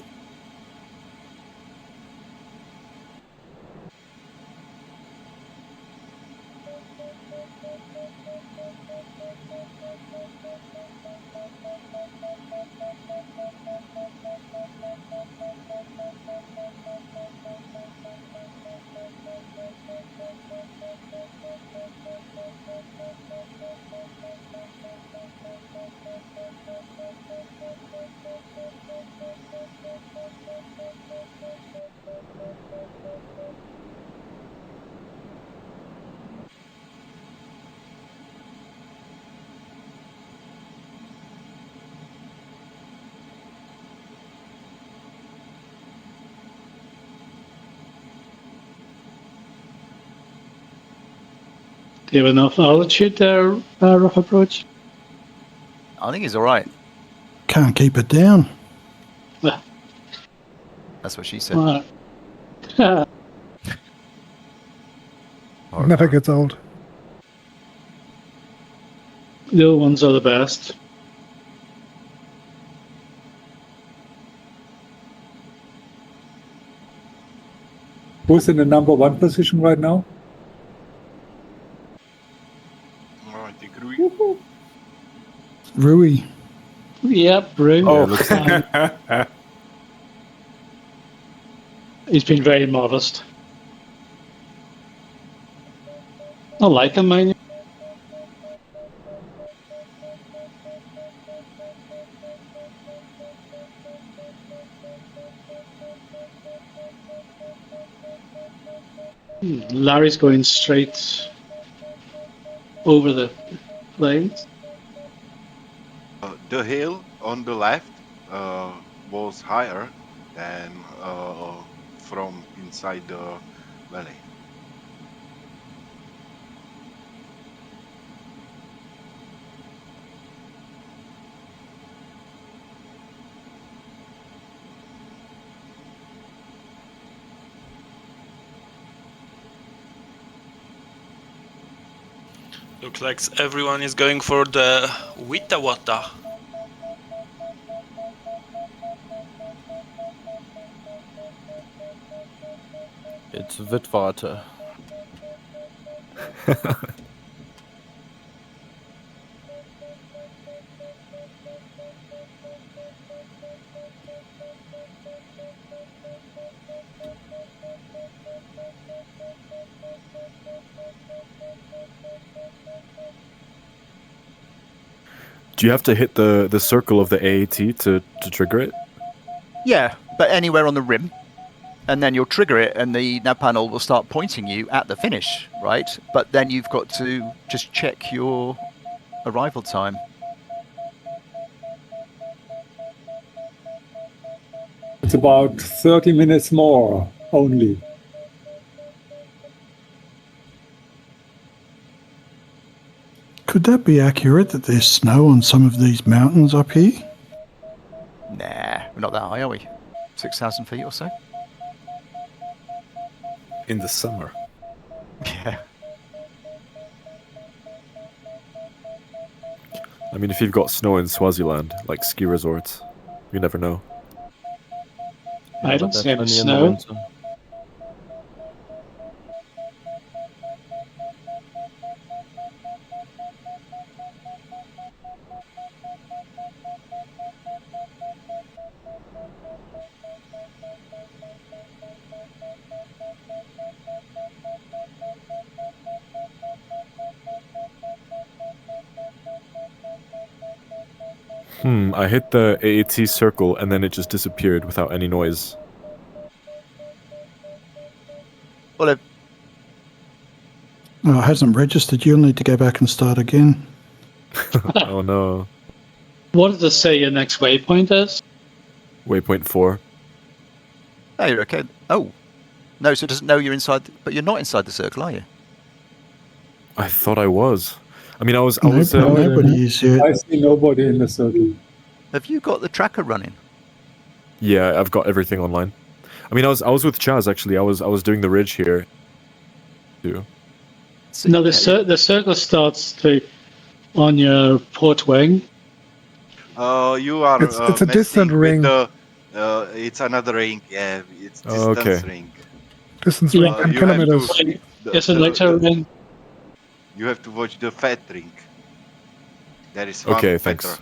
Do you have enough altitude there, rough approach? I think he's all right. Can't keep it down. That's what she said. Never gets old. The old ones are the best. Who's in the number 1 position right now? I think Rui. Rui. Yep, Rui. Oh, He's been very modest. I like him, man. Larry's going straight over the plains. The hill on the left was higher than from inside the valley. Looks like everyone is going for the Witawata. It's Witwater. Do you have to hit the circle of the AAT to trigger it? Yeah, but anywhere on the rim. And then you'll trigger it and the nav panel will start pointing you at the finish, right? But then you've got to just check your arrival time. It's about 30 minutes more only. Could that be accurate that there's snow on some of these mountains up here? Nah, we're not that high, are we? 6,000 feet or so? in the summer. Yeah. I mean, if you've got snow in Swaziland, like ski resorts, you never know. I don't see any snow. I hit the AAT circle and then it just disappeared without any noise. Well, it hasn't registered. You'll need to go back and start again. Oh no. What does it say your next waypoint is? Waypoint 4. Oh, you're okay. Oh. No, so it doesn't know you're inside, but you're not inside the circle, are you? I thought I was. I mean, I was. I see nobody in the circle. Have you got the tracker running? Yeah, I've got everything online. I mean, I was with Chaz actually. I was doing the ridge here, too. No, the circle starts on your port wing. You are. It's a distant ring. It's another ring. Yeah, it's Oh, distance okay. ring. Distance ring, 10 kilometers. It's a later ring. You have to watch the fat ring. There is Okay, one thanks. better.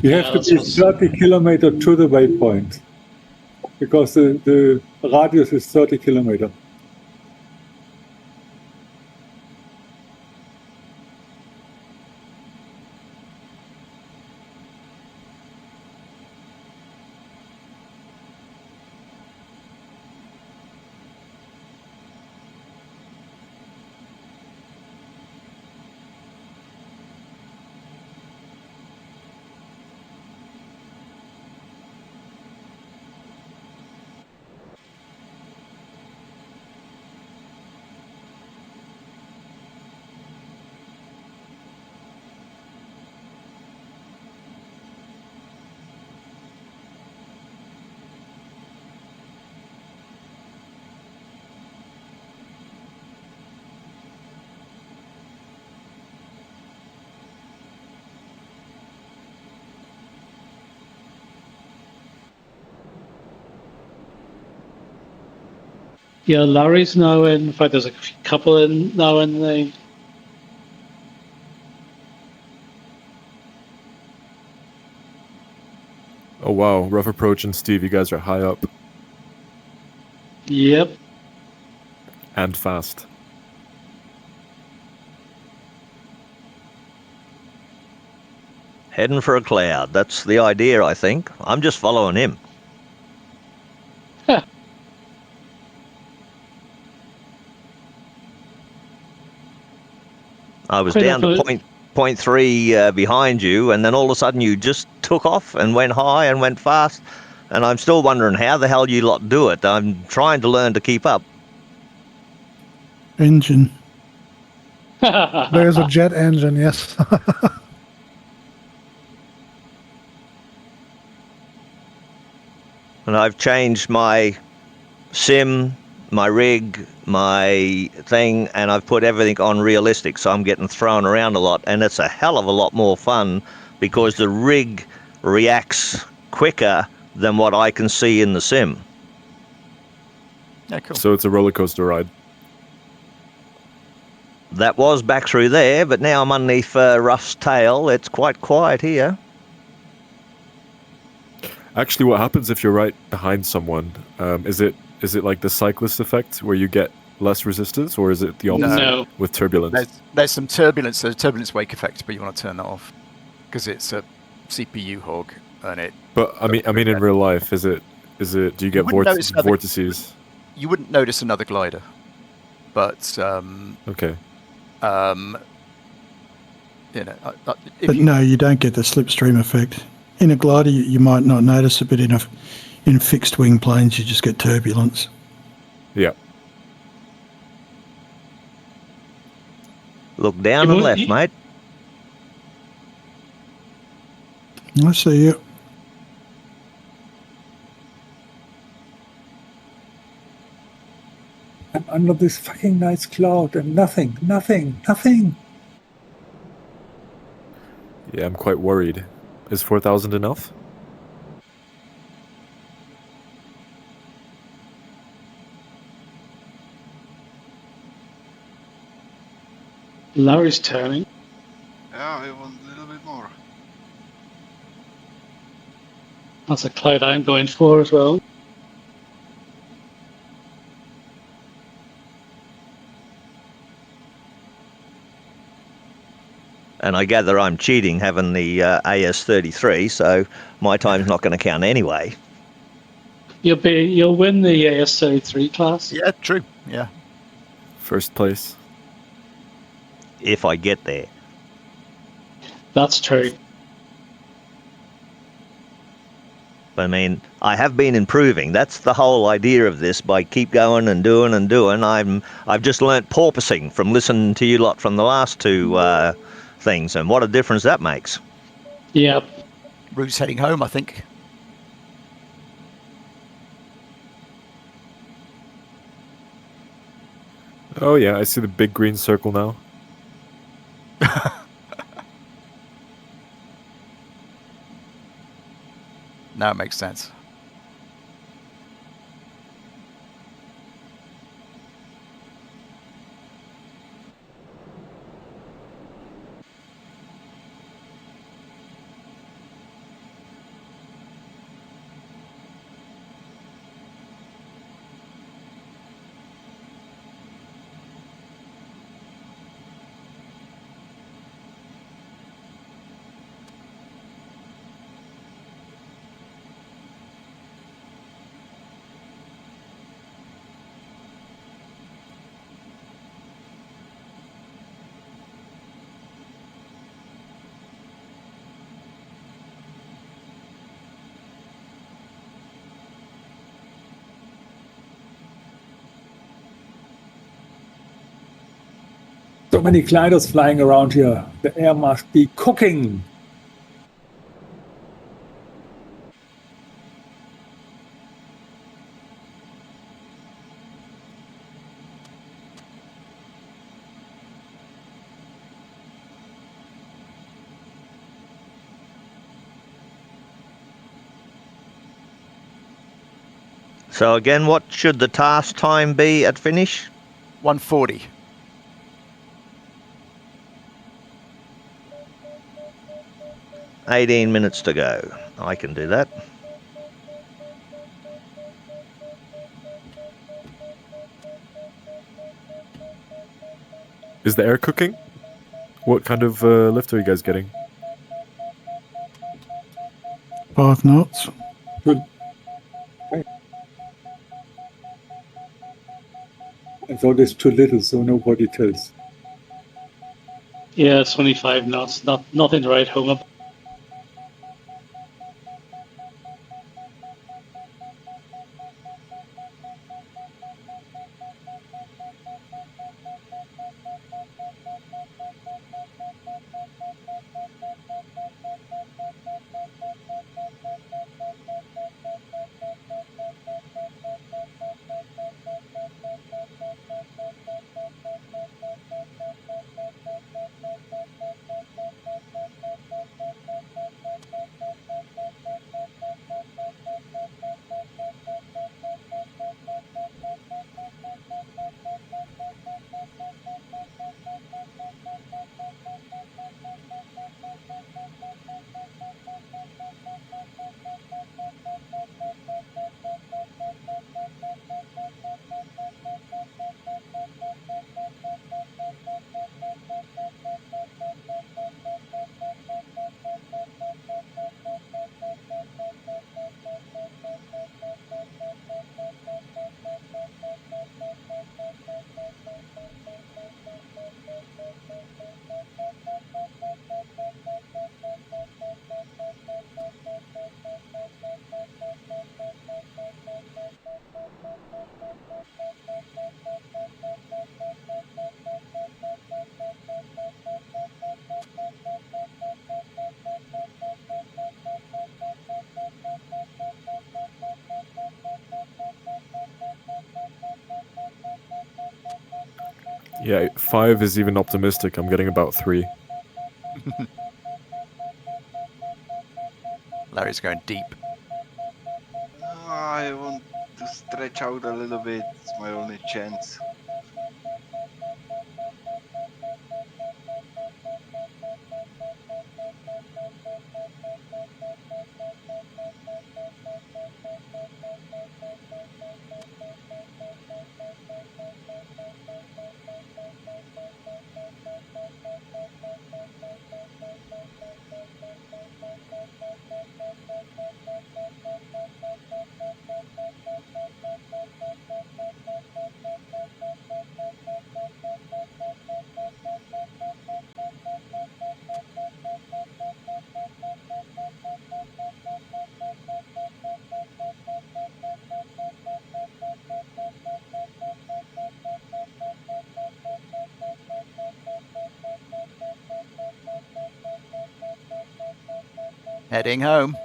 You have to be 30 kilometers to the waypoint, because the radius is 30 kilometers. Yeah, Larry's now in. In fact, there's a couple in now in the. Oh wow, rough approach and Steve, you guys are high up. Yep. And fast. Heading for a cloud. That's the idea, I think. I'm just following him. I was down to point 0.3 behind you, and then all of a sudden you just took off and went high and went fast. And I'm still wondering how the hell you lot do it. I'm trying to learn to keep up. Engine. There's a jet engine, yes. And I've changed my sim, my rig, my thing, and I've put everything on realistic, so I'm getting thrown around a lot, and it's a hell of a lot more fun because the rig reacts quicker than what I can see in the sim. Yeah, cool. So it's a roller coaster ride. That was back through there, but now I'm underneath Ruff's tail. It's quite quiet here. Actually, what happens if you're right behind someone? Is it like the cyclist effect where you get less resistance, or is it the opposite with turbulence? There's some turbulence. There's a turbulence wake effect, but you want to turn that off because it's a CPU hog and it. But I mean, in real life, is it? Do you get vortices? You wouldn't notice another glider, but okay. You know, but no, you don't get the slipstream effect. In a glider, you might not notice it, but in fixed wing planes, you just get turbulence. Yeah. Look down and left, mate. I see you. I'm under this fucking nice cloud and nothing. Yeah, I'm quite worried. Is 4,000 enough? Larry's turning. Yeah, I want a little bit more. That's a cloud I'm going for as well. And I gather I'm cheating having the AS33, so my time's not going to count anyway. You'll win the AS33 class. Yeah, true. Yeah. First place. If I get there. That's true. I mean, I have been improving. That's the whole idea of this. By keep going and doing and doing, I've just learnt porpoising from listening to you lot from the last two things, and what a difference that makes. Yep. Route's heading home, I think. Oh yeah, I see the big green circle now. Now it makes sense. So many gliders flying around here. The air must be cooking. So again, what should the task time be at finish? 140. $18 to go. I can do that. Is the air cooking? What kind of lift are you guys getting? 5 knots. Good. Okay. I thought it's too little, so nobody tells. Yeah, it's only 5 knots, not in the right home. Yeah, 5 is even optimistic. I'm getting about 3. Larry's going deep. I want to stretch out a little bit. It's my only chance. Heading home.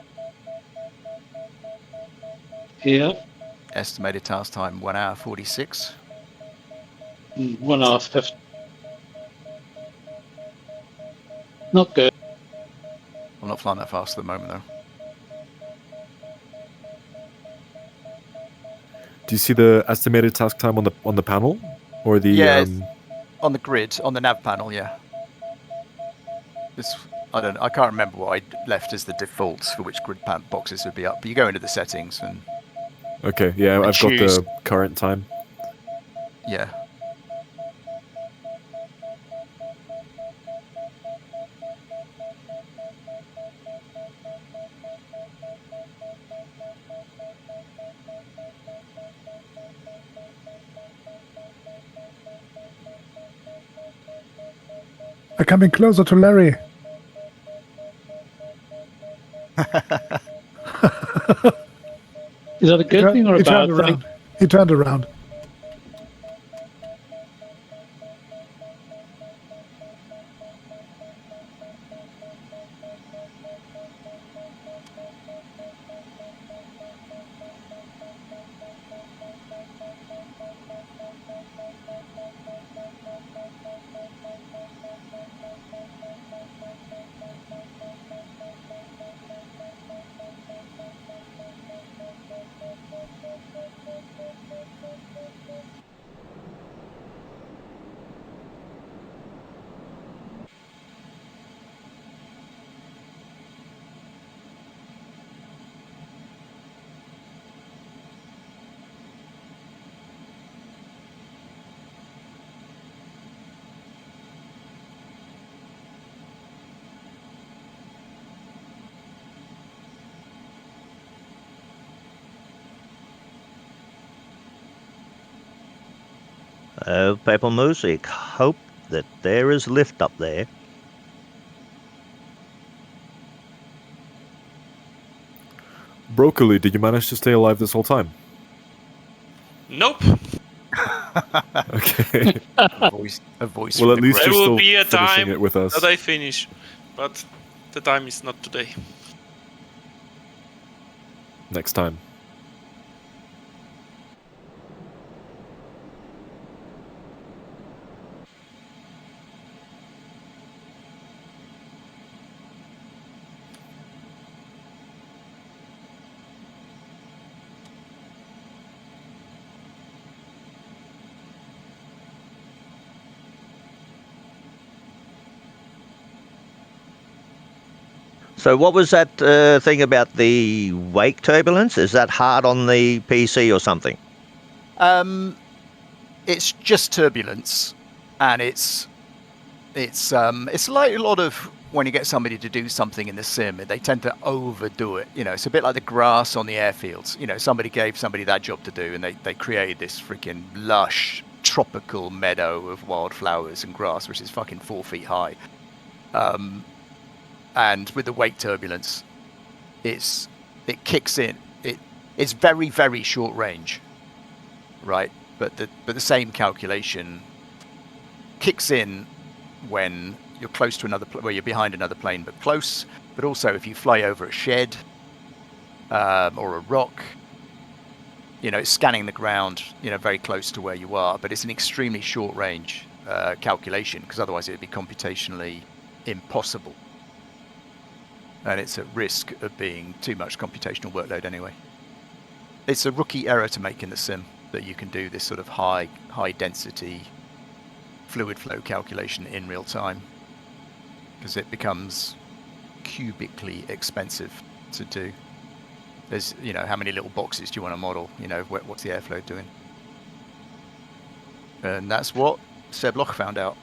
Yeah. Estimated task time 1 hour 46. 1 hour 50. Not good. I'm not flying that fast at the moment though. Do you see the estimated task time on the panel, or the? Yeah, on the grid, on the nav panel. Yeah. I can't remember what I left as the defaults for which grid boxes would be up. But you go into the settings and. Okay. Yeah, I've got the current time. Yeah. They're coming closer to Larry. Is that a good thing or a bad thing? He turned around. Paper Music, hope that there is lift up there. Broccoli, did you manage to stay alive this whole time? Nope. Okay. a voice. Well, at least there you're will still be a finishing time it with us. that I finish, but the time is not today. Next time. So what was that thing about the wake turbulence? Is that hard on the PC or something? It's just turbulence, and it's like a lot of when you get somebody to do something in the sim, they tend to overdo it. You know, it's a bit like the grass on the airfields. You know, somebody gave somebody that job to do, and they created this freaking lush tropical meadow of wildflowers and grass, which is fucking 4 feet high. And with the wake turbulence, it kicks in. It's very, very short range, right? But the same calculation kicks in when you're close to another, where you're behind another plane, but close. But also if you fly over a shed or a rock, you know, it's scanning the ground, you know, very close to where you are. But it's an extremely short range calculation, because otherwise it would be computationally impossible. And it's at risk of being too much computational workload anyway. It's a rookie error to make in the sim, that you can do this sort of high density fluid flow calculation in real time, because it becomes cubically expensive to do. There's, you know, how many little boxes do you want to model? You know, what's the airflow doing? And that's what Seb Loch found out.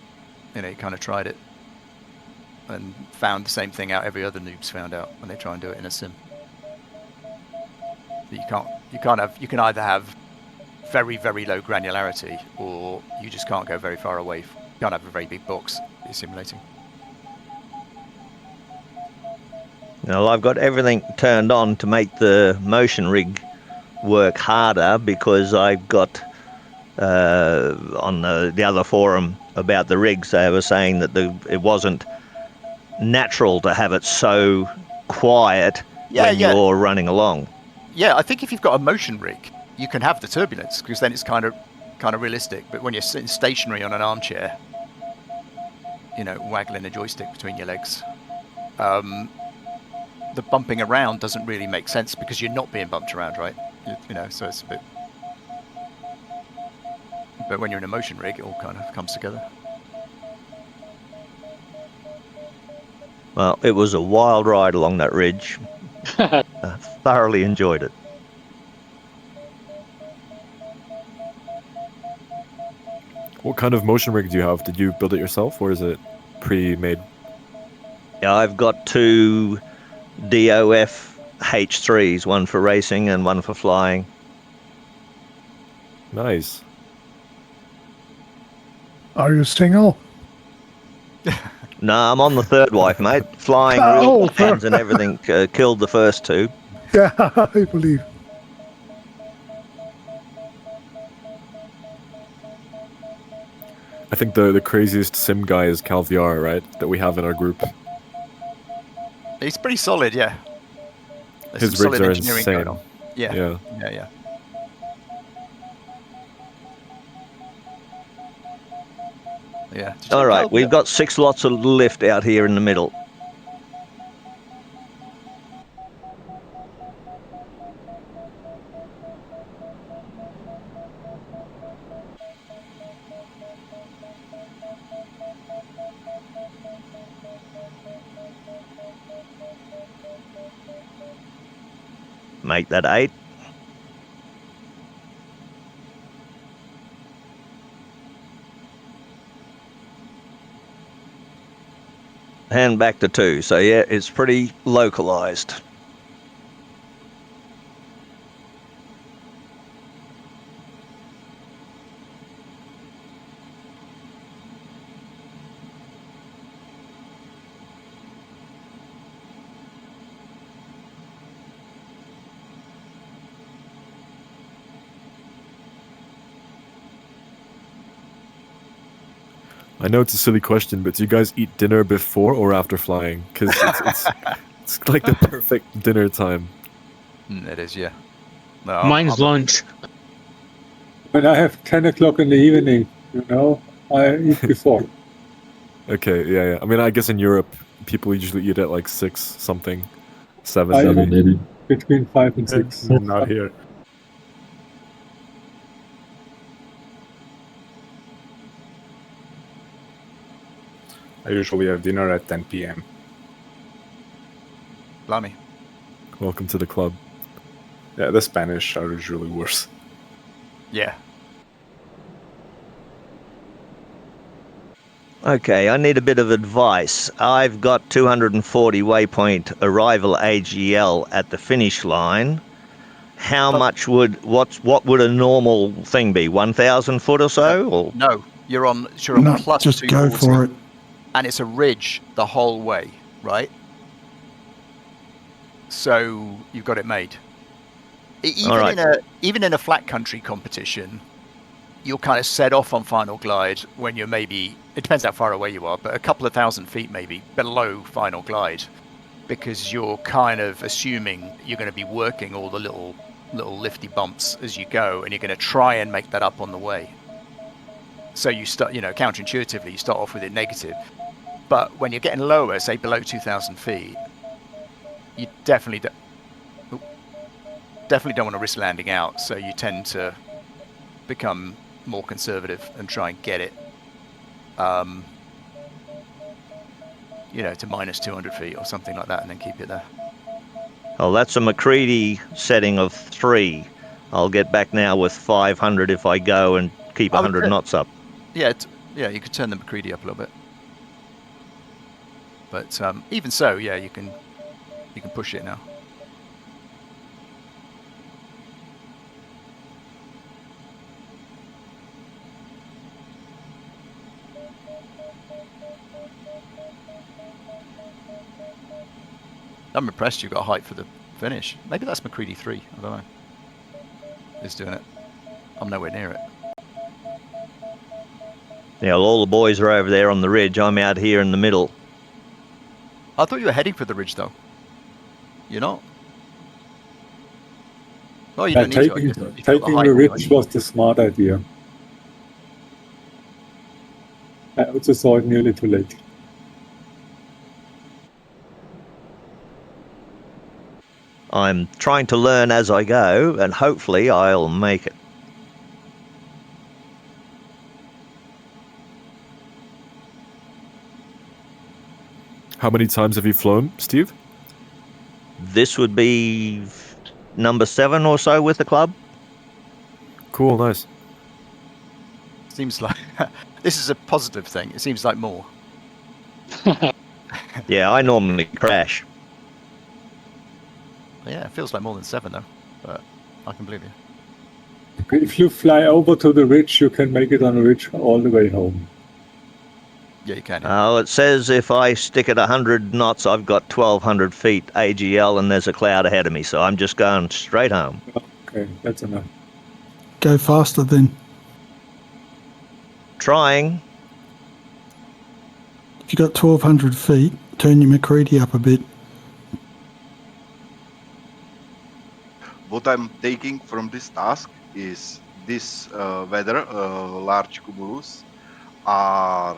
You know, he kind of tried it and found the same thing out every other noob's found out when they try and do it in a sim. You can either have very, very low granularity, or you just can't go very far away. You can't have a very big box you're simulating. Now, I've got everything turned on to make the motion rig work harder, because I've got on the other forum about the rigs, they were saying that it wasn't natural to have it so quiet when you're running along. Yeah, I think if you've got a motion rig, you can have the turbulence, because then it's kind of realistic. But when you're sitting stationary on an armchair, you know, waggling a joystick between your legs, the bumping around doesn't really make sense, because you're not being bumped around, right? You know, so it's a bit. But when you're in a motion rig, it all kind of comes together. Well, it was a wild ride along that ridge. I thoroughly enjoyed it. What kind of motion rig do you have? Did you build it yourself, or is it pre-made? Yeah, I've got 2 DOF H3s, one for racing and one for flying. Nice. Are you single? No, I'm on the 3rd wife, mate. Flying real hands and everything killed the first 2. Yeah, I believe. I think the craziest sim guy is CalVR, right? That we have in our group. He's pretty solid, yeah. There's His some rigs solid are engineering insane. going on. Yeah. Yeah. Yeah. Yeah. All right, we've got 6 lots of lift out here in the middle. Make that 8. And back to 2. So yeah, it's pretty localized. I know it's a silly question, but do you guys eat dinner before or after flying? Because it's like the perfect dinner time. It is, yeah. No, Mine's lunch. When I have 10 o'clock in the evening, I eat before. Okay, yeah. I mean, I guess in Europe, people usually eat at like 6 something, 7 maybe. Between 5 and 6. Not here. I usually have dinner at 10 p.m. Blimey. Welcome to the club. Yeah, the Spanish are usually worse. Yeah. Okay, I need a bit of advice. I've got 240 waypoint arrival AGL at the finish line. How much what would a normal thing be? 1,000 foot or so? Or? No, you're on No, plus just 240. go for it. And it's a ridge the whole way, right? So you've got it made. Even in a flat country competition, you'll kind of set off on final glide when you're maybe, it depends how far away you are, but a couple of 1,000 feet maybe below final glide, because you're kind of assuming you're going to be working all the little lifty bumps as you go, and you're going to try and make that up on the way. So you start, counterintuitively, you start off with it negative. But when you're getting lower, say below 2,000 feet, you definitely don't want to risk landing out. So you tend to become more conservative and try and get it, to minus 200 feet or something like that, and then keep it there. Oh, that's a McCready setting of 3. I'll get back now with 500 if I go and keep 100 knots up. Yeah, you could turn the McCready up a little bit. But even so, yeah, you can push it now. I'm impressed you got height for the finish. Maybe that's McCready 3. I don't know. It's doing it. I'm nowhere near it. Yeah, well, all the boys are over there on the ridge. I'm out here in the middle. I thought you were heading for the ridge, though. You're not? Oh, you don't need to. Taking the ridge was the smart idea. I also saw it nearly too late. I'm trying to learn as I go, and hopefully I'll make it. How many times have you flown, Steve? This would be number 7 or so with the club. Cool, nice. Seems like this is a positive thing. It seems like more. Yeah, I normally crash. Yeah, it feels like more than 7 though, but I can believe you. If you fly over to the ridge, you can make it on the ridge all the way home. Yeah, you can. Yeah. Oh, it says if I stick at 100 knots, I've got 1,200 feet AGL, and there's a cloud ahead of me, so I'm just going straight home. Okay, that's enough. Go faster then. Trying. If you got 1,200 feet, turn your McCready up a bit. What I'm taking from this task is this weather, large cumulus, are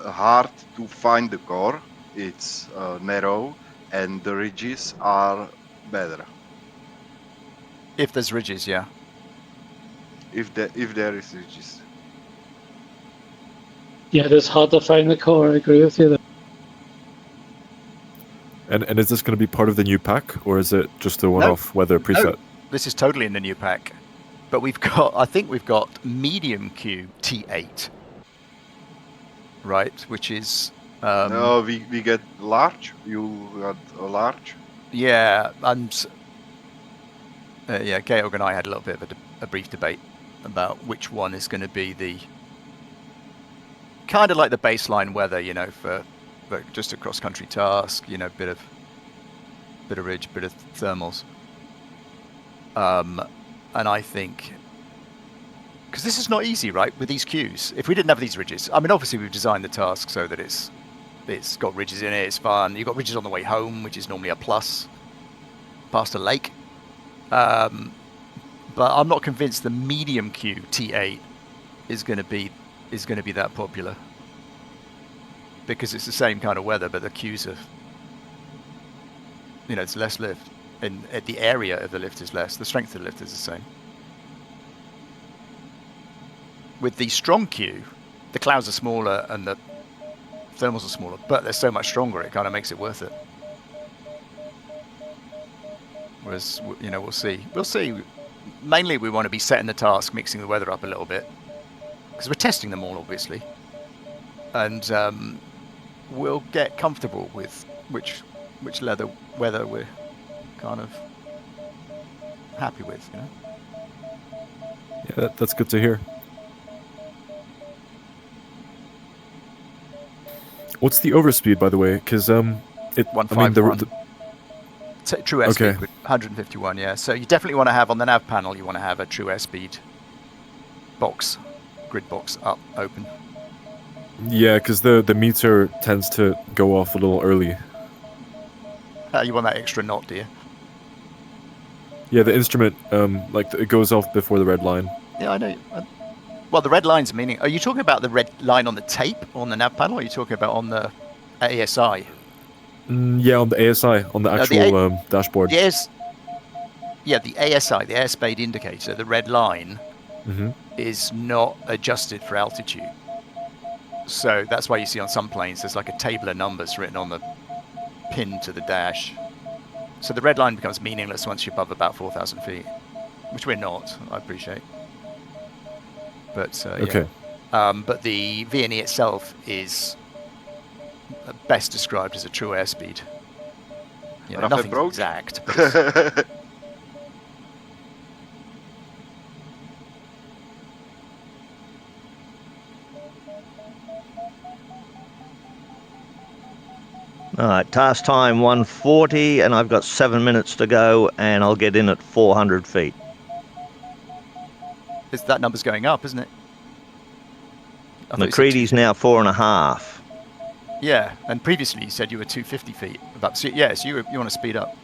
hard to find the core. It's narrow, and the ridges are better. If there's ridges, yeah. If there is ridges. Yeah, it's hard to find the core. I agree with you there. And is this going to be part of the new pack, or is it just a one-off weather preset? No, this is totally in the new pack. But I think we've got medium Q T8, right? Which is no, we get large. You got a large. Yeah, and Georg and I had a little bit of a brief debate about which one is going to be the kind of like the baseline weather, for just a cross-country task, bit of ridge, bit of thermals. And I think because this is not easy, right? With these queues, if we didn't have these ridges, I mean, obviously we've designed the task so that it's got ridges in it. It's fun. You've got ridges on the way home, which is normally a plus. Past a lake, but I'm not convinced the medium queue T8 is going to be that popular, because it's the same kind of weather, but the queues are, it's less lift, and the area of the lift is less. The strength of the lift is the same. With the strong queue, the clouds are smaller and the thermals are smaller, but they're so much stronger, it kind of makes it worth it. Whereas, we'll see. Mainly, we want to be setting the task, mixing the weather up a little bit, because we're testing them all, obviously, and we'll get comfortable with which weather we're kind of happy with. Yeah, that's good to hear. What's the overspeed, by the way? Because 151. True airspeed with 151, yeah. So you definitely want to have on the nav panel. You want to have a true airspeed grid box open. Yeah, because the meter tends to go off a little early. You want that extra knot, do you? Yeah, the instrument it goes off before the red line. Yeah, I know. Well, the red line's meaning. Are you talking about the red line on the tape on the nav panel? Or are you talking about on the ASI? Yeah, on the ASI, on the actual dashboard. The ASI, the airspeed indicator, the red line, is not adjusted for altitude. So that's why you see on some planes there's like a table of numbers written on the pin to the dash. So the red line becomes meaningless once you're above about 4,000 feet, which we're not, I appreciate. But okay. But the VNE itself is best described as a true airspeed. Nothing's exact. But All right, task time 140, and I've got 7 minutes to go, and I'll get in at 400 feet. that number's going up, isn't it? McCready's now 4.5. Yeah, and previously you said you were 250 feet. So you want to speed up.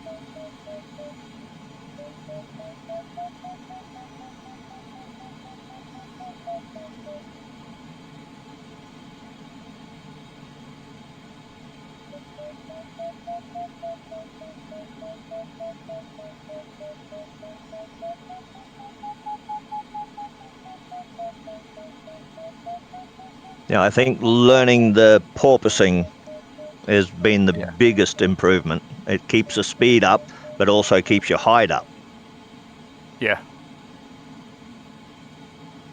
Yeah, I think learning the porpoising has been the biggest improvement. It keeps the speed up, but also keeps your height up. Yeah.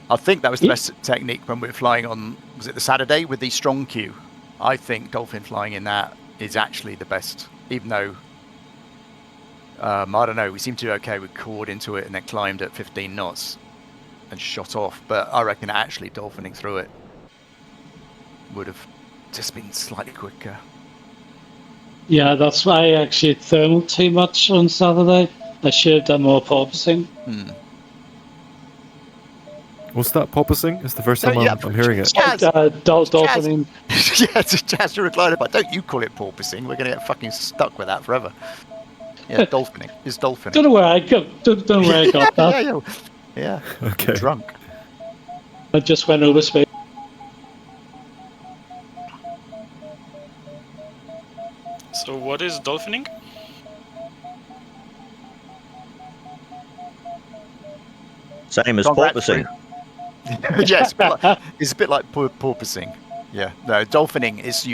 I think that was the best technique when we were flying on, was it the Saturday with the strong queue? I think dolphin flying in that is actually the best, even though, I don't know, we seemed to do okay. We caught into it and then climbed at 15 knots and shot off. But I reckon actually dolphining through it would have just been slightly quicker. Yeah, that's why I actually thermal too much on Saturday. I should have done more porpoising. What's that, porpoising? It's the first time I'm hearing it. Dolphining. Yeah, Jazz, you're a glider, but don't you call it porpoising. We're going to get fucking stuck with that forever. Yeah, dolphining. It's dolphining. Don't know where I got, don't know where I got that. Yeah. Okay. You're drunk. I just went over space. So what is dolphining? Same as porpoising. Yes, it's a bit like porpoising. Yeah, no, dolphining is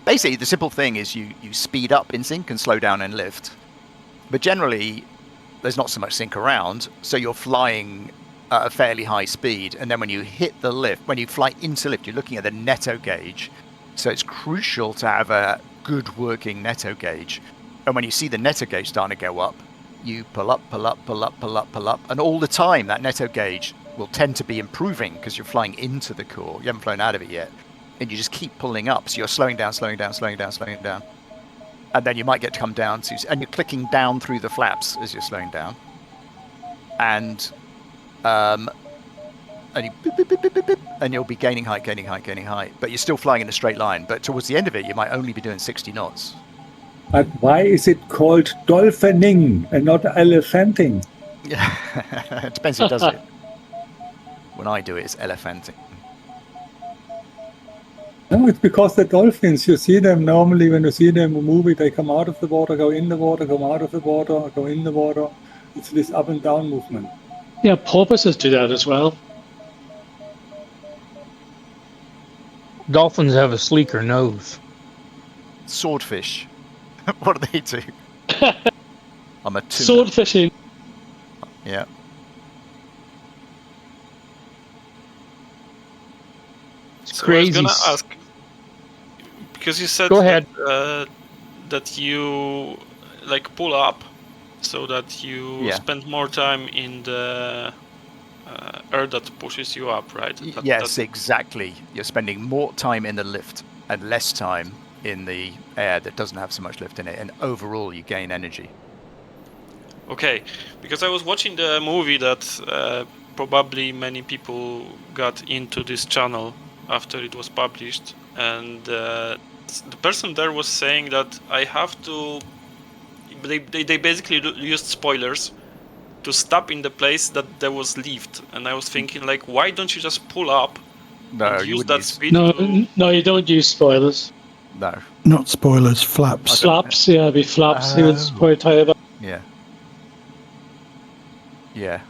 basically the simple thing is you speed up in sync and slow down in lift. But generally, there's not so much sync around, so you're flying at a fairly high speed, and then when you hit the lift, when you fly into lift, you're looking at the netto gauge. So it's crucial to have a good working netto gauge. And when you see the netto gauge starting to go up, you pull up, pull up, pull up, pull up, pull up, and all the time that netto gauge will tend to be improving because you're flying into the core. You haven't flown out of it yet. And you just keep pulling up. So you're slowing down, slowing down, slowing down, slowing down. And then you might get to come down to, and you're clicking down through the flaps as you're slowing down. And and you beep, beep, beep, beep, beep, beep, and you'll be gaining height, but you're still flying in a straight line. But towards the end of it, you might only be doing 60 knots. But why is it called dolphining and not elephanting? Yeah, it depends who does it. When I do it, it's elephanting. No, it's because the dolphins, you see them normally when you see them in a movie, they come out of the water, go in the water, come out of the water, go in the water. It's this up and down movement. Yeah, porpoises do that as well. Dolphins have a sleeker nose. Swordfish. What do they do? I'm a tuna. Swordfishing. Yeah. It's So crazy. I was gonna ask, because you said Go ahead. that you like pull up so that you spend more time in the air that pushes you up, right? Yes, exactly. You're spending more time in the lift and less time in the air that doesn't have so much lift in it, and overall you gain energy. Okay, because I was watching the movie that probably many people got into this channel after it was published, and the person there was saying that I have to. They basically used spoilers to stop in the place that there was lift, and I was thinking, like, why don't you just pull up and use that speed? No, you don't use spoilers. No. Not spoilers, flaps. Flaps, yeah, be flaps. He was probably tell you about. Yeah. Yeah.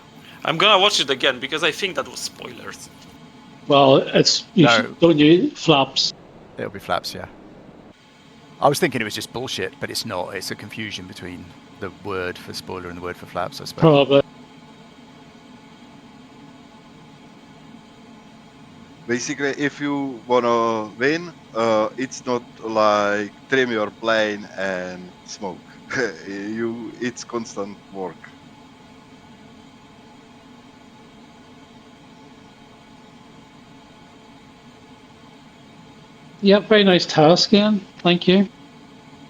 I'm gonna watch it again because I think that was spoilers. Well, don't use flaps. It'll be flaps, yeah. I was thinking it was just bullshit, but it's not. It's a confusion between the word for spoiler and the word for flaps, I suppose. Probably. Basically, if you wanna win, it's not like trim your plane and smoke. It's constant work. Yeah, very nice task, Ian. Thank you.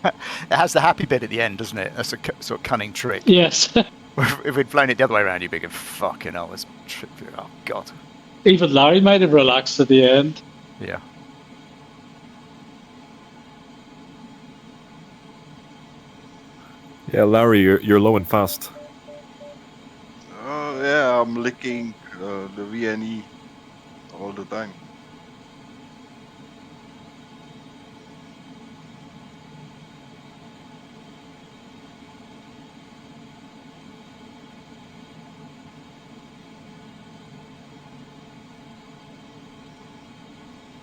It has the happy bit at the end, doesn't it? That's a sort of cunning trick. Yes. If we'd flown it the other way around, you'd be going, fucking hell, this trip. Oh, God. Even Larry might have relaxed at the end. Yeah. Yeah, Larry, you're low and fast. Yeah, I'm licking the VNE all the time.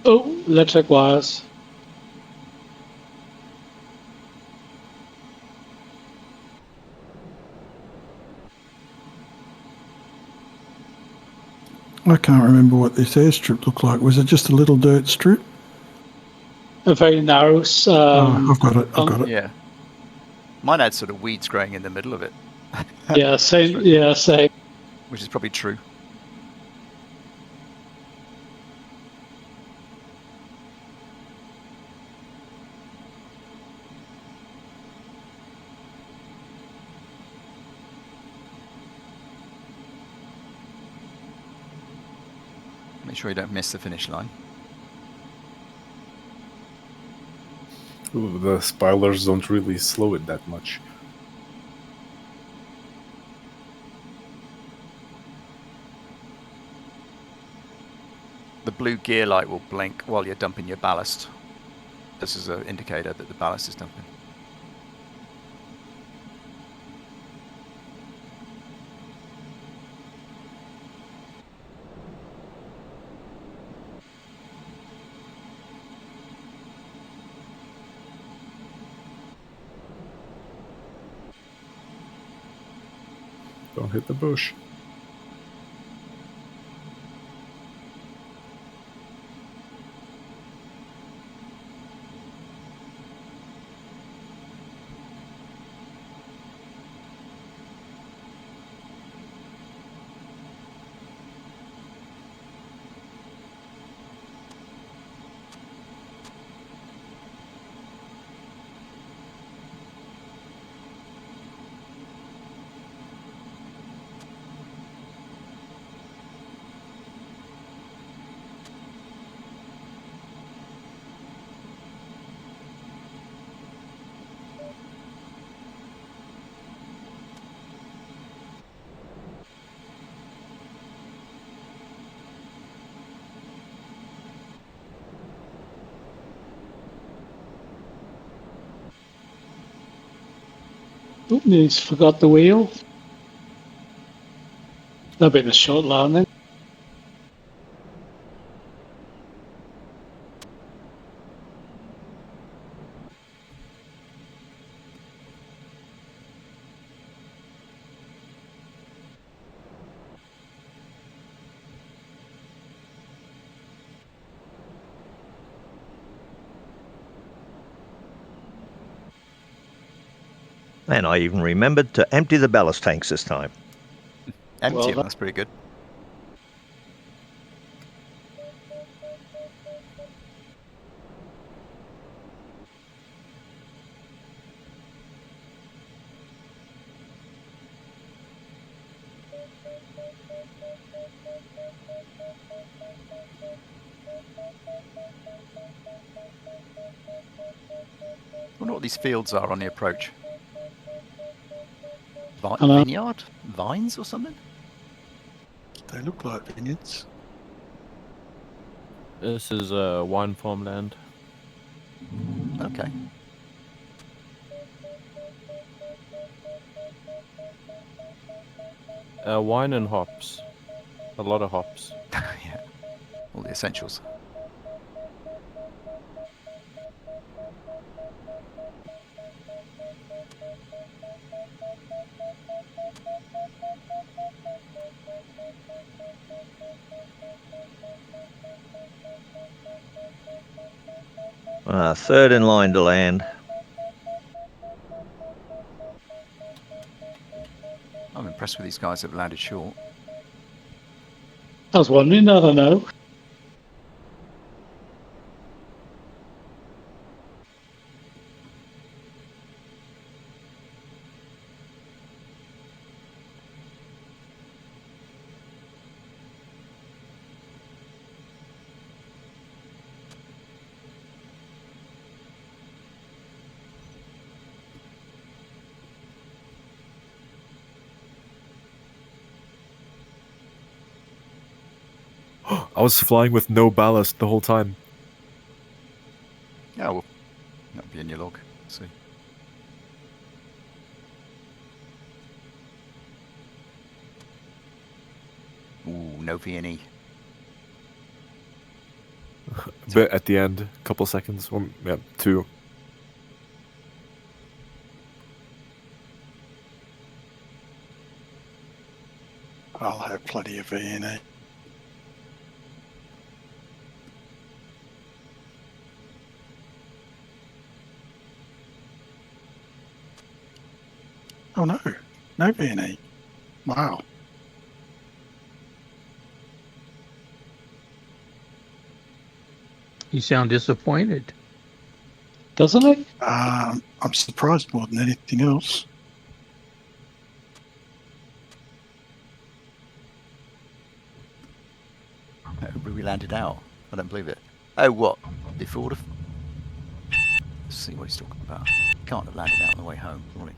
Oh, electric wires. I can't remember what this airstrip looked like. Was it just a little dirt strip? A very narrow. I've got it. Yeah. Mine had sort of weeds growing in the middle of it. Yeah, same. Yeah, same. Which is probably true. Make sure you don't miss the finish line. Ooh, the spoilers don't really slow it that much. The blue gear light will blink while you're dumping your ballast. This is an indicator that the ballast is dumping. Don't hit the bush. Oop, he's forgot the wheel. That'd been a short landing. And I even remembered to empty the ballast tanks this time. Empty them, that's pretty good. I wonder what these fields are on the approach. Vineyard? Vines or something? They look like vineyards. This is wine farmland. Okay. Wine and hops. A lot of hops. Yeah. All the essentials. Third in line to land. I'm impressed with these guys that have landed short. I was wondering, I don't know. I was flying with no ballast the whole time. Yeah, well, that'll be in your log. Let's see. Ooh, no V&E. A bit at the end, a couple seconds. One, yeah, 2. I'll have plenty of V&E. Oh no, no V&E. Wow. You sound disappointed. Doesn't it? I'm surprised more than anything else. We landed out. I don't believe it. Oh, what? Before the... Let's see what he's talking about. Can't have landed out on the way home, surely.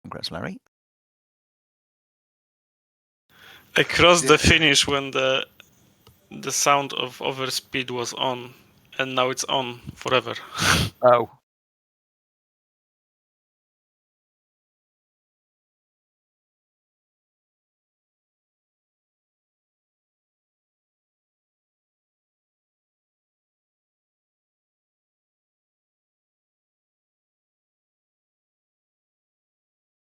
Congrats, Larry. I crossed the finish when the sound of overspeed was on, and now it's on forever. Oh.